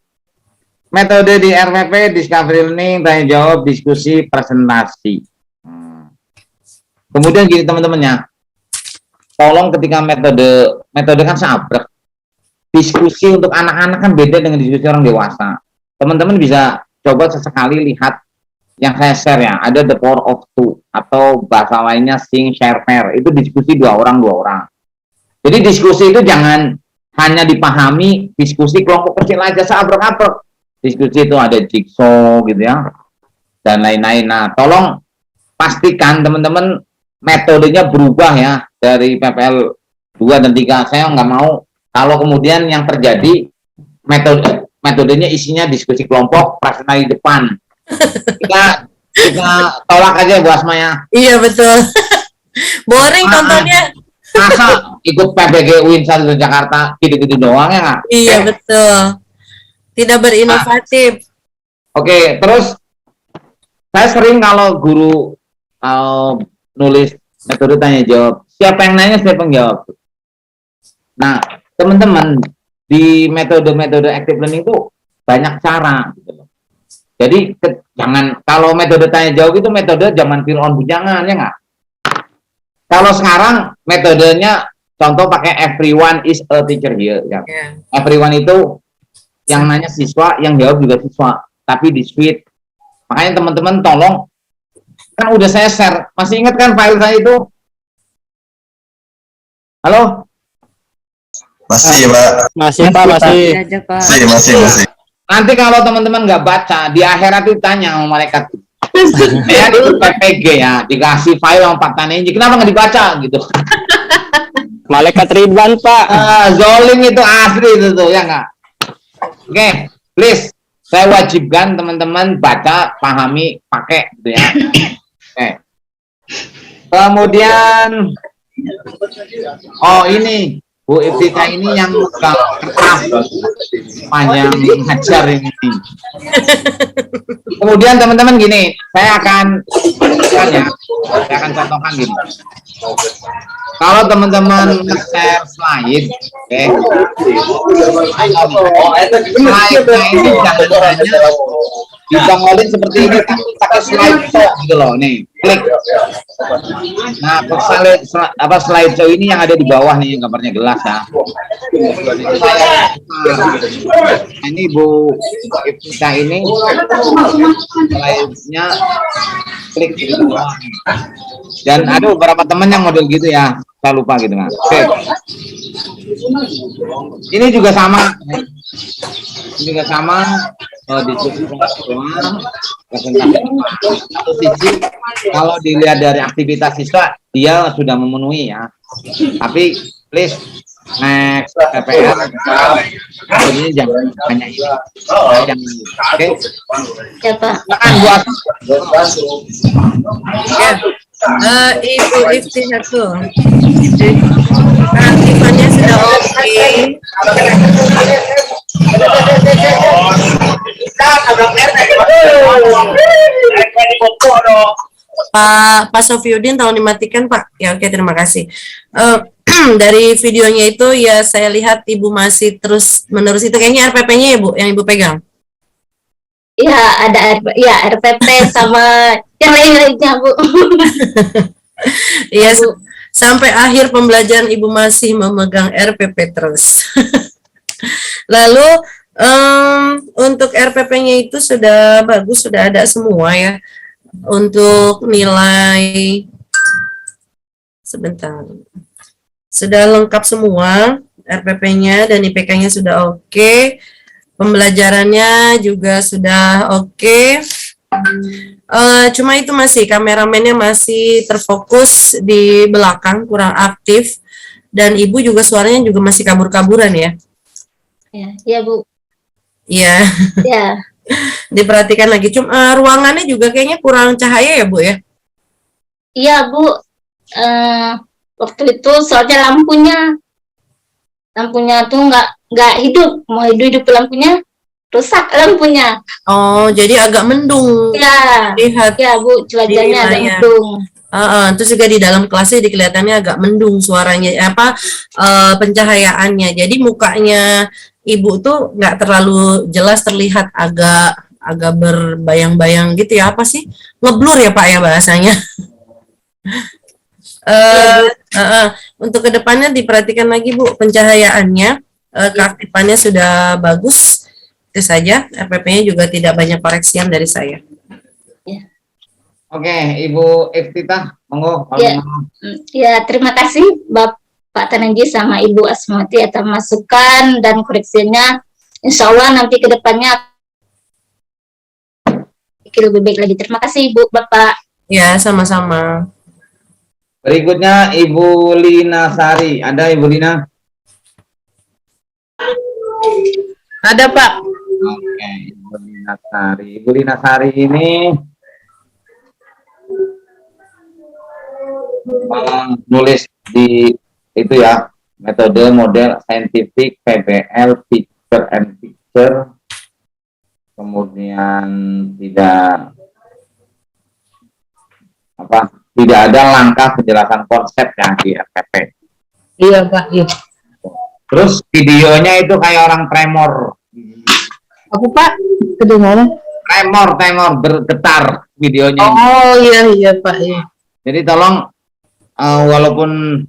metode di RPP, Discovery Learning, tanya jawab, diskusi, presentasi. Kemudian gini teman-temannya, tolong ketika metode kan sabrek. Diskusi untuk anak-anak kan beda dengan diskusi orang dewasa. Teman-teman bisa coba sesekali lihat yang saya share ya, ada the power of two atau bahasa lainnya sing, share, pair. Itu diskusi dua orang. Jadi diskusi itu jangan hanya dipahami diskusi kelompok kecil aja sabrek-sabrek. Diskusi itu ada jigsaw gitu ya dan lain-lain. Nah, tolong pastikan teman-teman metodenya berubah ya dari PPL 2 dan 3. Saya nggak mau kalau kemudian yang terjadi metodenya isinya diskusi kelompok, presentasi di depan. Kita tolak aja Bu Asma ya. Iya betul. Boring tontonnya. Masa ikut PBG UIN 1 Jakarta gitu-gitu doang ya nggak? Iya betul. Tidak berinovatif. Oke, terus Saya sering kalau guru nulis metode tanya jawab, siapa yang nanya siapa yang jawab. Nah, teman-teman, di metode-metode active learning itu banyak cara gitu loh. Jadi jangan, kalau metode tanya jawab itu metode zaman Fir'aun bujangan, ya nggak? Kalau sekarang metodenya contoh pakai everyone is a teacher here ya. Everyone itu yang nanya siswa, yang jawab juga siswa, tapi di suite. Makanya teman-teman tolong, kan udah saya share, masih ingat kan file saya itu? Halo? Masih, Pak. Masih, Pak, masih. Masih. Nanti kalau teman-teman nggak baca, di akhirat itu tanya sama malaikat. Ya, di PPG ya, dikasih file sama Pak Tanenji, kenapa nggak dibaca gitu? Malaikat Ridwan, Pak. Zolim itu asli itu tuh, ya nggak? Oke, please. Saya wajibkan teman-teman baca, pahami, pakai gitu ya. Oke. Kemudian, oh ini Bu Iftika ini yang panjang hajar ini. Kemudian teman-teman gini, saya akan contohkan gini. Kalau teman-teman nge-share slide, oke. Slide-nya ini jangan hanya dibangun seperti ini, tapi pakai slide show gitu loh, nih, klik. Nah, slide show ini yang ada di bawah nih, gambarnya gelas ya. Nah, ini Bu Iftika ini slide-nya klik di bawah. Dan ada beberapa teman yang model gitu ya, saya lupa gitu kan. Oke. Ini juga sama. Ini juga sama. Diskusi satu sisi, kalau dilihat dari aktivitas siswa, dia sudah memenuhi ya. Tapi please next PPR ini jangan hanya ini. Jangan. Oke. Ya, Pak. Ibu Iftihatul, aktifannya sudah oke. Pak Sofiuddin tolong dimatikan, Pak. Ya, oke, terima kasih. Dari videonya itu ya saya lihat Ibu masih terus menerus itu, kayaknya RPP-nya ya Bu, yang Ibu pegang. Ya, ada RPP sama yang lain-lainnya, Bu. Iya, sampai akhir pembelajaran Ibu masih memegang RPP terus. Lalu untuk RPP-nya itu sudah bagus, sudah ada semua ya. Untuk nilai, sebentar, sudah lengkap semua RPP-nya dan IPK-nya sudah oke. Pembelajarannya juga sudah oke. Cuma itu masih kameramennya masih terfokus di belakang, kurang aktif, dan Ibu juga suaranya juga masih kabur-kaburan ya. Ya, Bu. Iya. Ya. Diperhatikan lagi. Cuma ruangannya juga kayaknya kurang cahaya ya Bu ya. Iya, Bu. Waktu itu soalnya lampunya tuh nggak hidup, mau hidup lampunya rusak lampunya. Oh, jadi agak mendung. Ya, lihat ya Bu, cuacanya agak mendung. Terus juga di dalam kelasnya kelihatannya agak mendung suaranya, pencahayaannya. Jadi mukanya Ibu tuh nggak terlalu jelas terlihat, agak berbayang-bayang gitu ya, apa sih? Ngeblur ya Pak ya bahasanya. Untuk kedepannya diperhatikan lagi Bu pencahayaannya, keaktifannya sudah bagus. Itu saja, RPP-nya juga tidak banyak koreksian dari saya. Oke, Ibu Iftitah, monggo. Ya, terima kasih Bapak Tanenji sama Ibu Asmawati atas masukan dan koreksinya. Insya Allah nanti ke depannya lebih baik lagi. Terima kasih Ibu, Bapak. Ya, sama-sama. Berikutnya Ibu Lina Sari. Ada Ibu Lina? Ada Pak. Oke, Ibu Lina Sari. Ibu Lina Sari ini nulis di itu ya, metode model saintifik PBL picture and picture, kemudian tidak tidak ada langkah penjelasan konsep yang di RPP. Iya Pak, iya. Terus videonya itu kayak orang tremor. Apa Pak? Kedengaran? Tremor, bergetar videonya. Oh iya Pak, iya. Jadi tolong, walaupun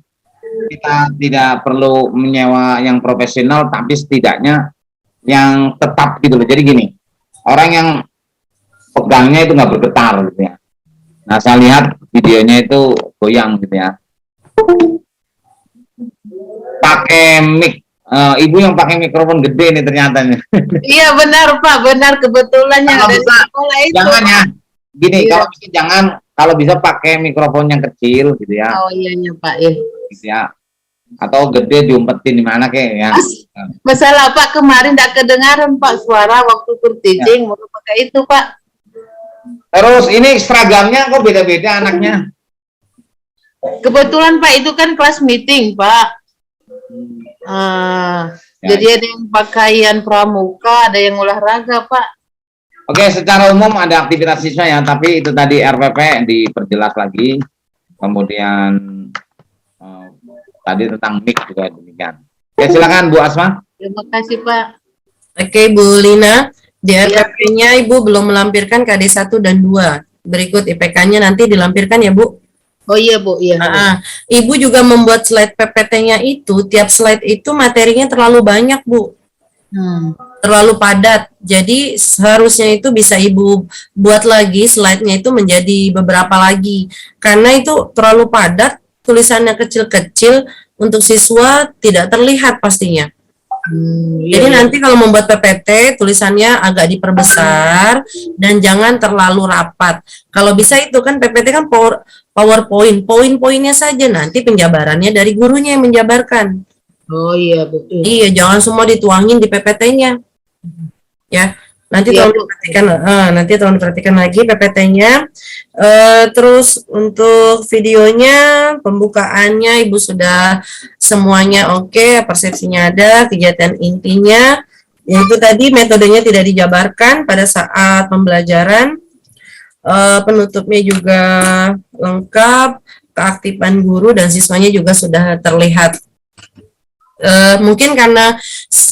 kita tidak perlu menyewa yang profesional, tapi setidaknya yang tetap gitu loh. Jadi gini, orang yang pegangnya itu nggak bergetar gitu ya. Nah, saya lihat videonya itu goyang gitu ya. Pakai mic, ibu yang pakai mikrofon gede nih ternyata nih. Iya benar Pak, benar kebetulan yang Kalau ada di bisa, sekolah itu. jangan ya. Gini, Iya. kalau bisa pakai mikrofon yang kecil gitu ya. Oh iya Pak, iya. Gitu ya. Atau gede diumpetin di mana kek ya. Masalah Pak kemarin tidak kedengaran Pak suara waktu teaching mau pakai itu Pak. Terus ini seragamnya kok beda-beda anaknya. Kebetulan Pak itu kan kelas meeting Pak. Jadi ada yang pakaian pramuka, ada yang olahraga Pak. Oke, secara umum ada aktivitas siswa ya, tapi itu tadi RPP diperjelas lagi. Kemudian tadi tentang mic juga demikian. Oke, silakan Bu Asma. Terima kasih Pak. Oke, Bu Lina, di RPP-nya Ibu belum melampirkan KD 1 dan 2. Berikut IPK-nya nanti dilampirkan ya, Bu. Oh iya, Bu, iya. Ibu juga membuat slide PPT-nya itu, tiap slide itu materinya terlalu banyak, Bu. Terlalu padat. Jadi seharusnya itu bisa Ibu buat lagi slide-nya itu menjadi beberapa lagi. Karena itu terlalu padat, tulisannya kecil-kecil, untuk siswa tidak terlihat pastinya. Jadi nanti kalau membuat PPT tulisannya agak diperbesar dan jangan terlalu rapat. Kalau bisa itu kan PPT kan PowerPoint, poin-poinnya saja, nanti penjabarannya dari gurunya yang menjabarkan. Oh iya betul. Iya, jangan semua dituangin di PPT-nya. Ya, nanti Iya, tolong diperhatikan. Nanti tolong diperhatikan lagi PPT-nya. Terus untuk videonya, pembukaannya Ibu sudah semuanya oke, persepsinya ada, kegiatan intinya, yaitu tadi metodenya tidak dijabarkan pada saat pembelajaran, penutupnya juga lengkap, keaktifan guru dan siswanya juga sudah terlihat. Mungkin karena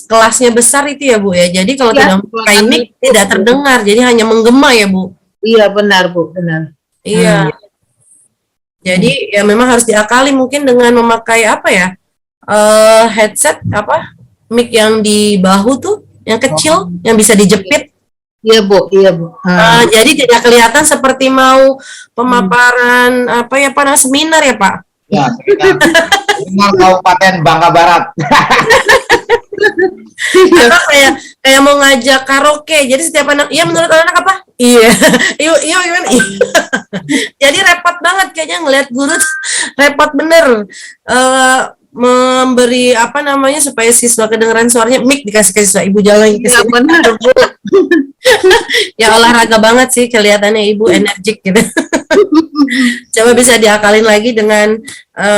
kelasnya besar itu ya Bu ya, jadi kalau Ya, tidak pakai mic tidak terdengar, jadi hanya menggema ya Bu. Iya benar Bu, benar. Iya. Jadi ya memang harus diakali mungkin dengan memakai apa ya, headset apa, mic yang di bahu tuh, yang kecil, yang bisa dijepit. Iya Bu, iya Bu. Jadi tidak kelihatan seperti mau pemaparan apa ya, Pak, seminar ya Pak. Ya, seminar Kabupaten Bangka Barat. Atau kayak mau ngajak karaoke, jadi setiap anak, iya menurut anak apa? Iya, iya gimana? Iya. Jadi repot banget kayaknya ngelihat guru tuh, repot bener. Memberi apa namanya supaya siswa kedengeran suaranya, mic dikasih ke siswa, Ibu jalan ke sini. Benar Bu. Ya olahraga banget sih kelihatannya Ibu, energik gitu. Coba bisa diakalin lagi dengan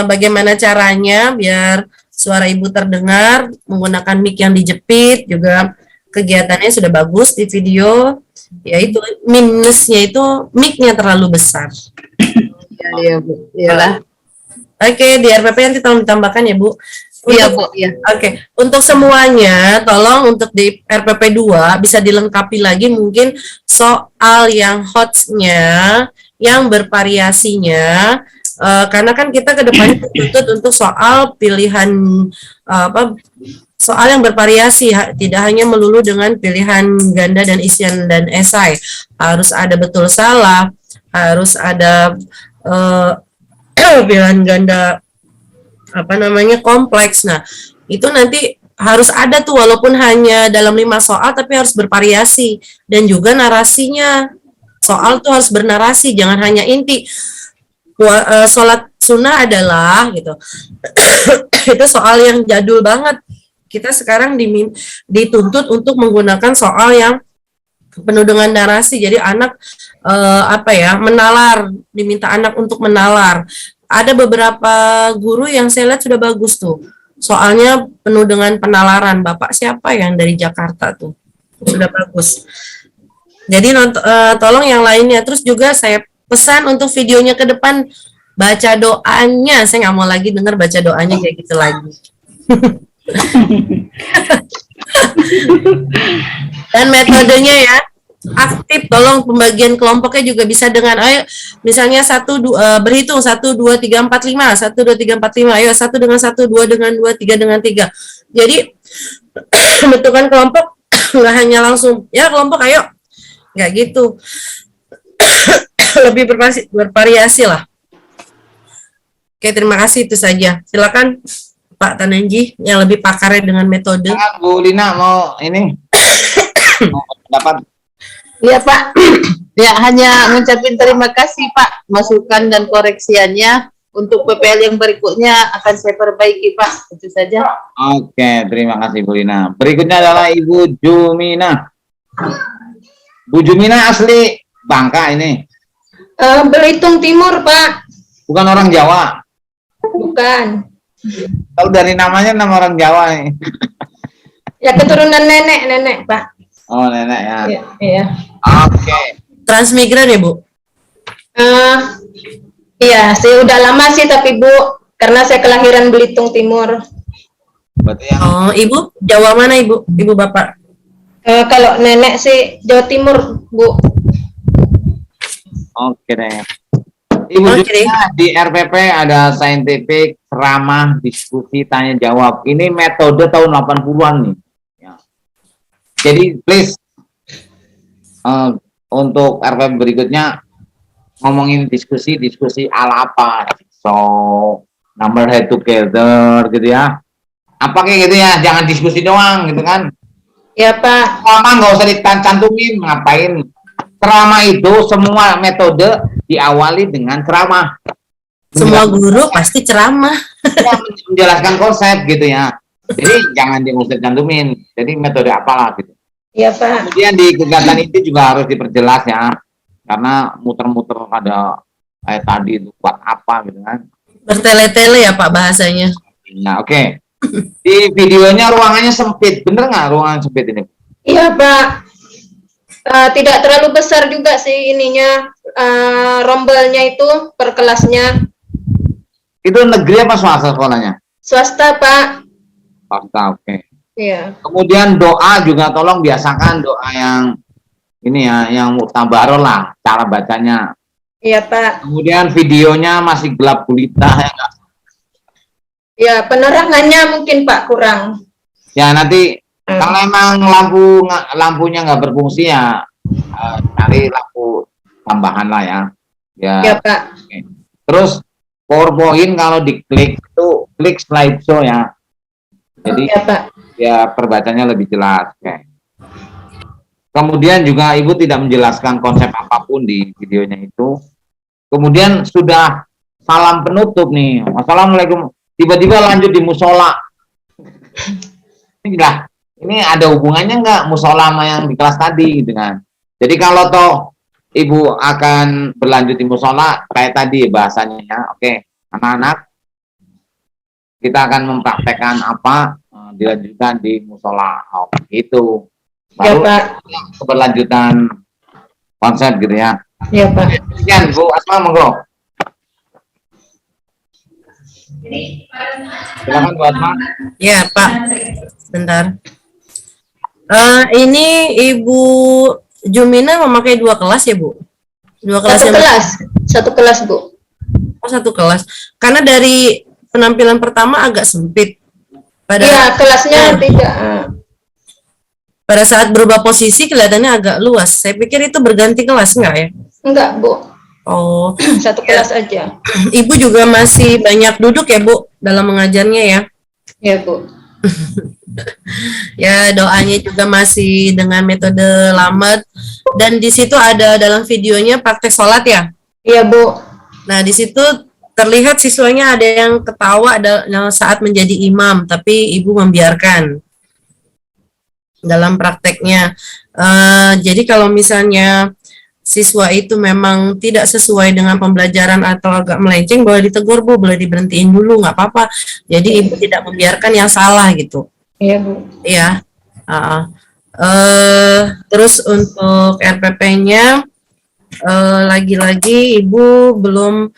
bagaimana caranya biar suara Ibu terdengar menggunakan mic yang dijepit, juga kegiatannya sudah bagus di video. Ya itu minusnya itu mic-nya terlalu besar. Iya Bu, iyalah. Oke, di RPP nanti tolong ditambahkan ya Bu. Iya Bu, iya. Oke, untuk semuanya tolong untuk di RPP 2 bisa dilengkapi lagi mungkin soal yang hot-nya, yang bervariasinya, karena kan kita ke depannya dituntut untuk soal pilihan soal yang bervariasi, tidak hanya melulu dengan pilihan ganda dan isian dan esai, harus ada betul salah, harus ada pilihan ganda apa namanya kompleks. Nah itu nanti harus ada tuh, walaupun hanya dalam 5 soal tapi harus bervariasi, dan juga narasinya, soal tuh harus bernarasi, jangan hanya inti. Sholat sunnah adalah gitu. Itu soal yang jadul banget. Kita sekarang dituntut untuk menggunakan soal yang penuh dengan narasi. Jadi anak menalar, diminta anak untuk menalar. Ada beberapa guru yang saya lihat sudah bagus tuh. Soalnya penuh dengan penalaran. Bapak siapa yang dari Jakarta tuh? Sudah bagus. Jadi tolong yang lainnya. Terus juga saya pesan untuk videonya ke depan, baca doanya. Saya nggak mau lagi dengar baca doanya kayak gitu lagi. Dan metodenya ya, aktif, tolong pembagian kelompoknya juga bisa dengan, ayo misalnya berhitung 1 2 3 4 5, 1 2 3 4 5, ayo 1 dengan 1, 2 dengan 2, 3 dengan 3. Jadi bentukan kelompok nggak hanya langsung ya kelompok ayo, nggak gitu. Lebih bervariasi lah. Oke, terima kasih, itu saja. Silakan Pak Tanenji yang lebih pakarnya dengan metode. Bu Lina mau ini mau pendapat. Iya Pak, ya hanya mengucapkan terima kasih Pak, masukan dan koreksiannya. Untuk PPL yang berikutnya akan saya perbaiki Pak, itu saja. Oke, terima kasih Bu Lina. Berikutnya adalah Ibu Jumina. Bu Jumina asli Bangka ini. Belitung Timur Pak. Bukan orang Jawa. Bukan. Kalau dari namanya nama orang Jawa nih. Ya keturunan nenek Pak. Oh, nenek ya. Iya. Oke. Transmigran ya Bu? Iya, saya udah lama sih tapi Bu, karena saya kelahiran Belitung Timur. Berarti yang... Oh, Ibu Jawa mana Ibu? Ibu Bapak? Kalau nenek sih Jawa Timur Bu. Oke deh. Ibu Jumina, di RPP ada saintifik, ceramah, diskusi, tanya jawab. Ini metode tahun 80-an nih. Ya. Jadi please untuk RPP berikutnya ngomongin diskusi ala apa? So, number head together gitu ya. Apa kayak gitu ya, jangan diskusi doang gitu kan. Ya Pak. Lama nggak usah dicantumin, ngapain? Ceramah itu semua metode diawali dengan ceramah. Semua guru pasti ceramah. Ya, menjelaskan konsep gitu ya. Jadi jangan diusir cantumin. Jadi metode apalah gitu. Iya Pak. Kemudian di kegiatan itu juga harus diperjelas ya. Karena muter-muter ada kayak tadi itu buat apa gitu kan. Bertele-tele ya Pak bahasanya. Nah oke. Di videonya ruangannya sempit. Bener nggak ruangan sempit ini? Iya Pak. Tidak terlalu besar juga sih ininya, rombelnya itu per kelasnya. Itu negeri apa swasta sekolahnya? Swasta Pak. Swasta, oke. Iya. Kemudian doa juga tolong biasakan doa yang ini ya, yang mutabaroh lah cara bacanya. Iya Pak. Kemudian videonya masih gelap gulita ya nggak? Ya penerangannya mungkin Pak kurang. Ya nanti kalau emang lampunya nggak berfungsi ya cari lampu tambahan lah ya. Ya Pak. Oke. Terus PowerPoint kalau diklik itu klik slideshow ya. Jadi ya Pak. Ya perbacanya lebih jelas. Oke. Kemudian juga Ibu tidak menjelaskan konsep apapun di videonya itu. Kemudian sudah salam penutup nih. Wassalamualaikum. Tiba-tiba lanjut di musola. Ini ada hubungannya nggak musola sama yang di kelas tadi gitu kan. Jadi kalau toh Ibu akan berlanjut di musola kayak tadi bahasanya ya. Oke, anak-anak kita akan mempraktekkan apa dilanjutkan di musola. Oh, gitu. Baru keberlanjutan konsep gitu ya. Iya Pak. Sekian Bu Asma monggo. Silakan Bu Asma. Ya Pak, sebentar. Ini Ibu Jumina memakai 2 kelas ya Bu? 2 kelas. Satu kelas Bu. Oh, 1 kelas. Karena dari penampilan pertama agak sempit. Iya, kelasnya tidak. Pada saat berubah posisi kelihatannya agak luas. Saya pikir itu berganti kelas enggak ya? Enggak Bu. Oh, satu kelas aja. Ibu juga masih banyak duduk ya Bu dalam mengajarnya ya? Ya Bu. Ya, doanya juga masih dengan metode lamet, dan di situ ada dalam videonya praktek sholat ya? Iya Bu. Nah di situ terlihat siswanya ada yang ketawa saat menjadi imam, tapi Ibu membiarkan dalam prakteknya. Jadi kalau misalnya siswa itu memang tidak sesuai dengan pembelajaran atau agak melenceng, boleh ditegur Bu, boleh diberhentiin dulu, nggak apa-apa. Jadi Ibu tidak membiarkan yang salah gitu. Iya Bu. Iya. Terus untuk RPP-nya lagi-lagi Ibu belum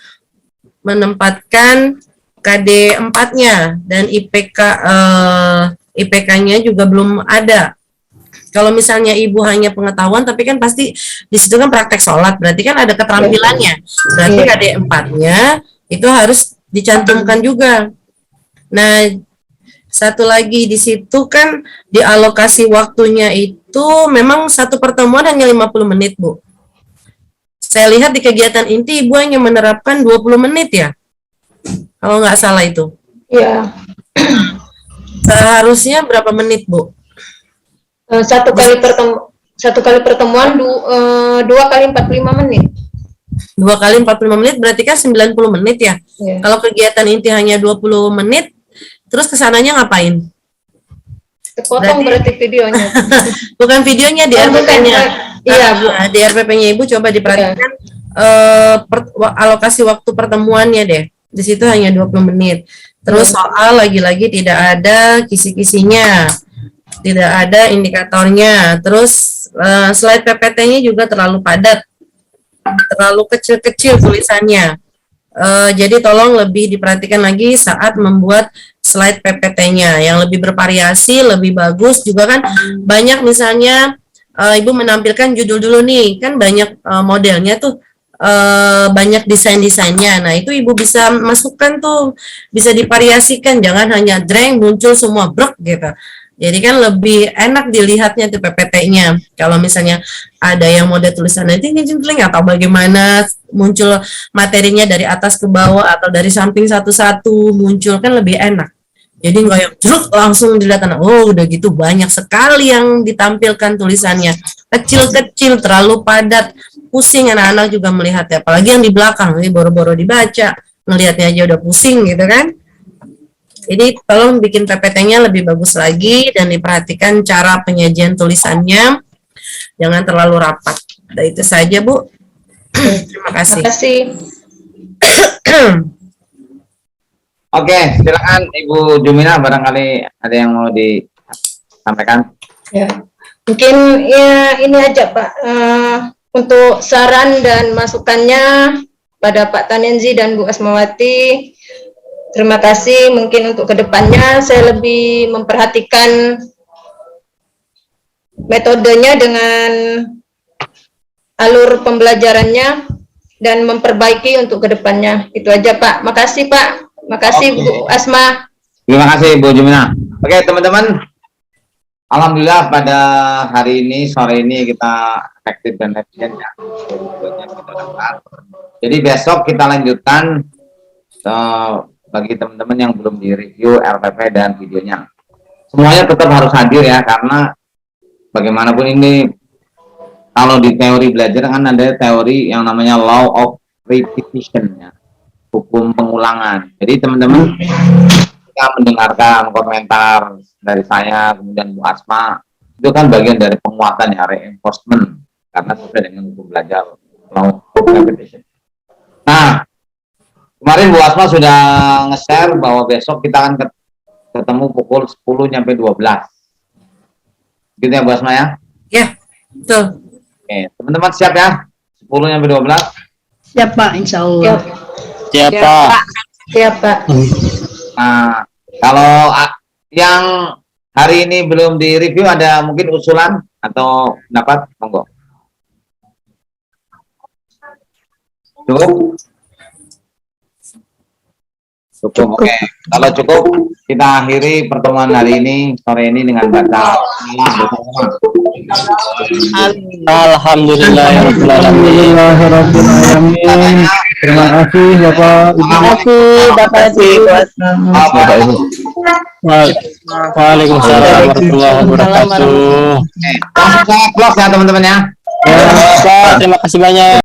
menempatkan KD 4-nya dan IPK-nya juga belum ada. Kalau misalnya Ibu hanya pengetahuan, tapi kan pasti di situ kan praktek sholat, berarti kan ada keterampilannya. Berarti KD 4-nya itu harus dicantumkan juga. Nah, satu lagi di situ kan di alokasi waktunya itu memang satu pertemuan hanya 50 menit, Bu. Saya lihat di kegiatan inti Ibu hanya menerapkan 20 menit ya. Kalau nggak salah itu. Iya. Seharusnya berapa menit, Bu? Satu kali pertemuan 2 kali 45 menit. 2 kali 45 menit berarti kan 90 menit ya. Iya. Kalau kegiatan inti hanya 20 menit, terus kesananya ngapain? Kepotong berarti videonya. Bukan videonya, di RPP-nya. Iya, Bu. Di RPP-nya Ibu coba diperhatikan alokasi waktu pertemuannya deh. Di situ hanya 20 menit. Terus soal lagi-lagi tidak ada kisi-kisinya. Tidak ada indikatornya. Terus slide PPT-nya juga terlalu padat. Terlalu kecil-kecil tulisannya. Jadi tolong lebih diperhatikan lagi saat membuat slide PPT-nya yang lebih bervariasi, lebih bagus. Juga kan banyak misalnya Ibu menampilkan judul dulu nih, kan banyak modelnya tuh, banyak desain-desainnya. Nah itu Ibu bisa masukkan tuh, bisa divariasikan, jangan hanya dreng muncul semua brek gitu. Jadi kan lebih enak dilihatnya tuh PPT-nya. Kalau misalnya ada yang model tulisannya tinggi-tinggi atau bagaimana muncul materinya dari atas ke bawah atau dari samping satu-satu muncul, kan lebih enak. Jadi nggak yang jeruk langsung dilihat anak, oh udah gitu banyak sekali yang ditampilkan tulisannya. Kecil-kecil, terlalu padat, pusing anak-anak juga melihatnya. Apalagi yang di belakang, ini boro-boro dibaca, ngelihatnya aja udah pusing gitu kan. Jadi tolong bikin PPT-nya lebih bagus lagi dan diperhatikan cara penyajian tulisannya, jangan terlalu rapat. Nah, itu saja, Bu. Terima kasih. Terima kasih. Oke, silakan Ibu Jumina, barangkali ada yang mau disampaikan. Ya, mungkin ya ini aja Pak, untuk saran dan masukannya pada Pak Tanenzi dan Bu Asmawati. Terima kasih. Mungkin untuk kedepannya saya lebih memperhatikan metodenya dengan alur pembelajarannya dan memperbaiki untuk kedepannya. Itu aja Pak. Makasih Pak. Makasih Bu Asma. Terima kasih Bu Jumina. Oke teman-teman, alhamdulillah pada hari ini, sore ini kita efektif dan efisien ya. Jadi besok kita lanjutkan bagi teman-teman yang belum direview RPP dan videonya. Semuanya tetap harus hadir ya, karena bagaimanapun ini kalau di teori belajar kan ada teori yang namanya law of repetition ya, hukum pengulangan. Jadi teman-teman kita mendengarkan komentar dari saya kemudian Bu Asma, itu kan bagian dari penguatan ya, reinforcement, karena sesuai dengan hukum belajar law of repetition. Nah, kemarin Bu Asma sudah nge-share bahwa besok kita akan ketemu pukul 10 sampai 12. Gitu ya Bu Asma ya? Ya, betul. Oke, teman-teman siap ya? 10 sampai 12. Siap Pak, insya Allah. Siap, Pak. Siap Pak. Nah, kalau yang hari ini belum direview, ada mungkin usulan atau pendapat? Monggo. Cukup? Cukup, oke. Kalau cukup, kita akhiri pertemuan hari ini, sore ini dengan baca Alhamdulillahirrahmanirrahim. Terima kasih Bapak. Terima kasih Bapak Ibu. Bapak Ibu. Waalaikumsalam warahmatullahi wabarakatuh. Langsung saya close ya teman-teman ya. Pak, terima kasih banyak.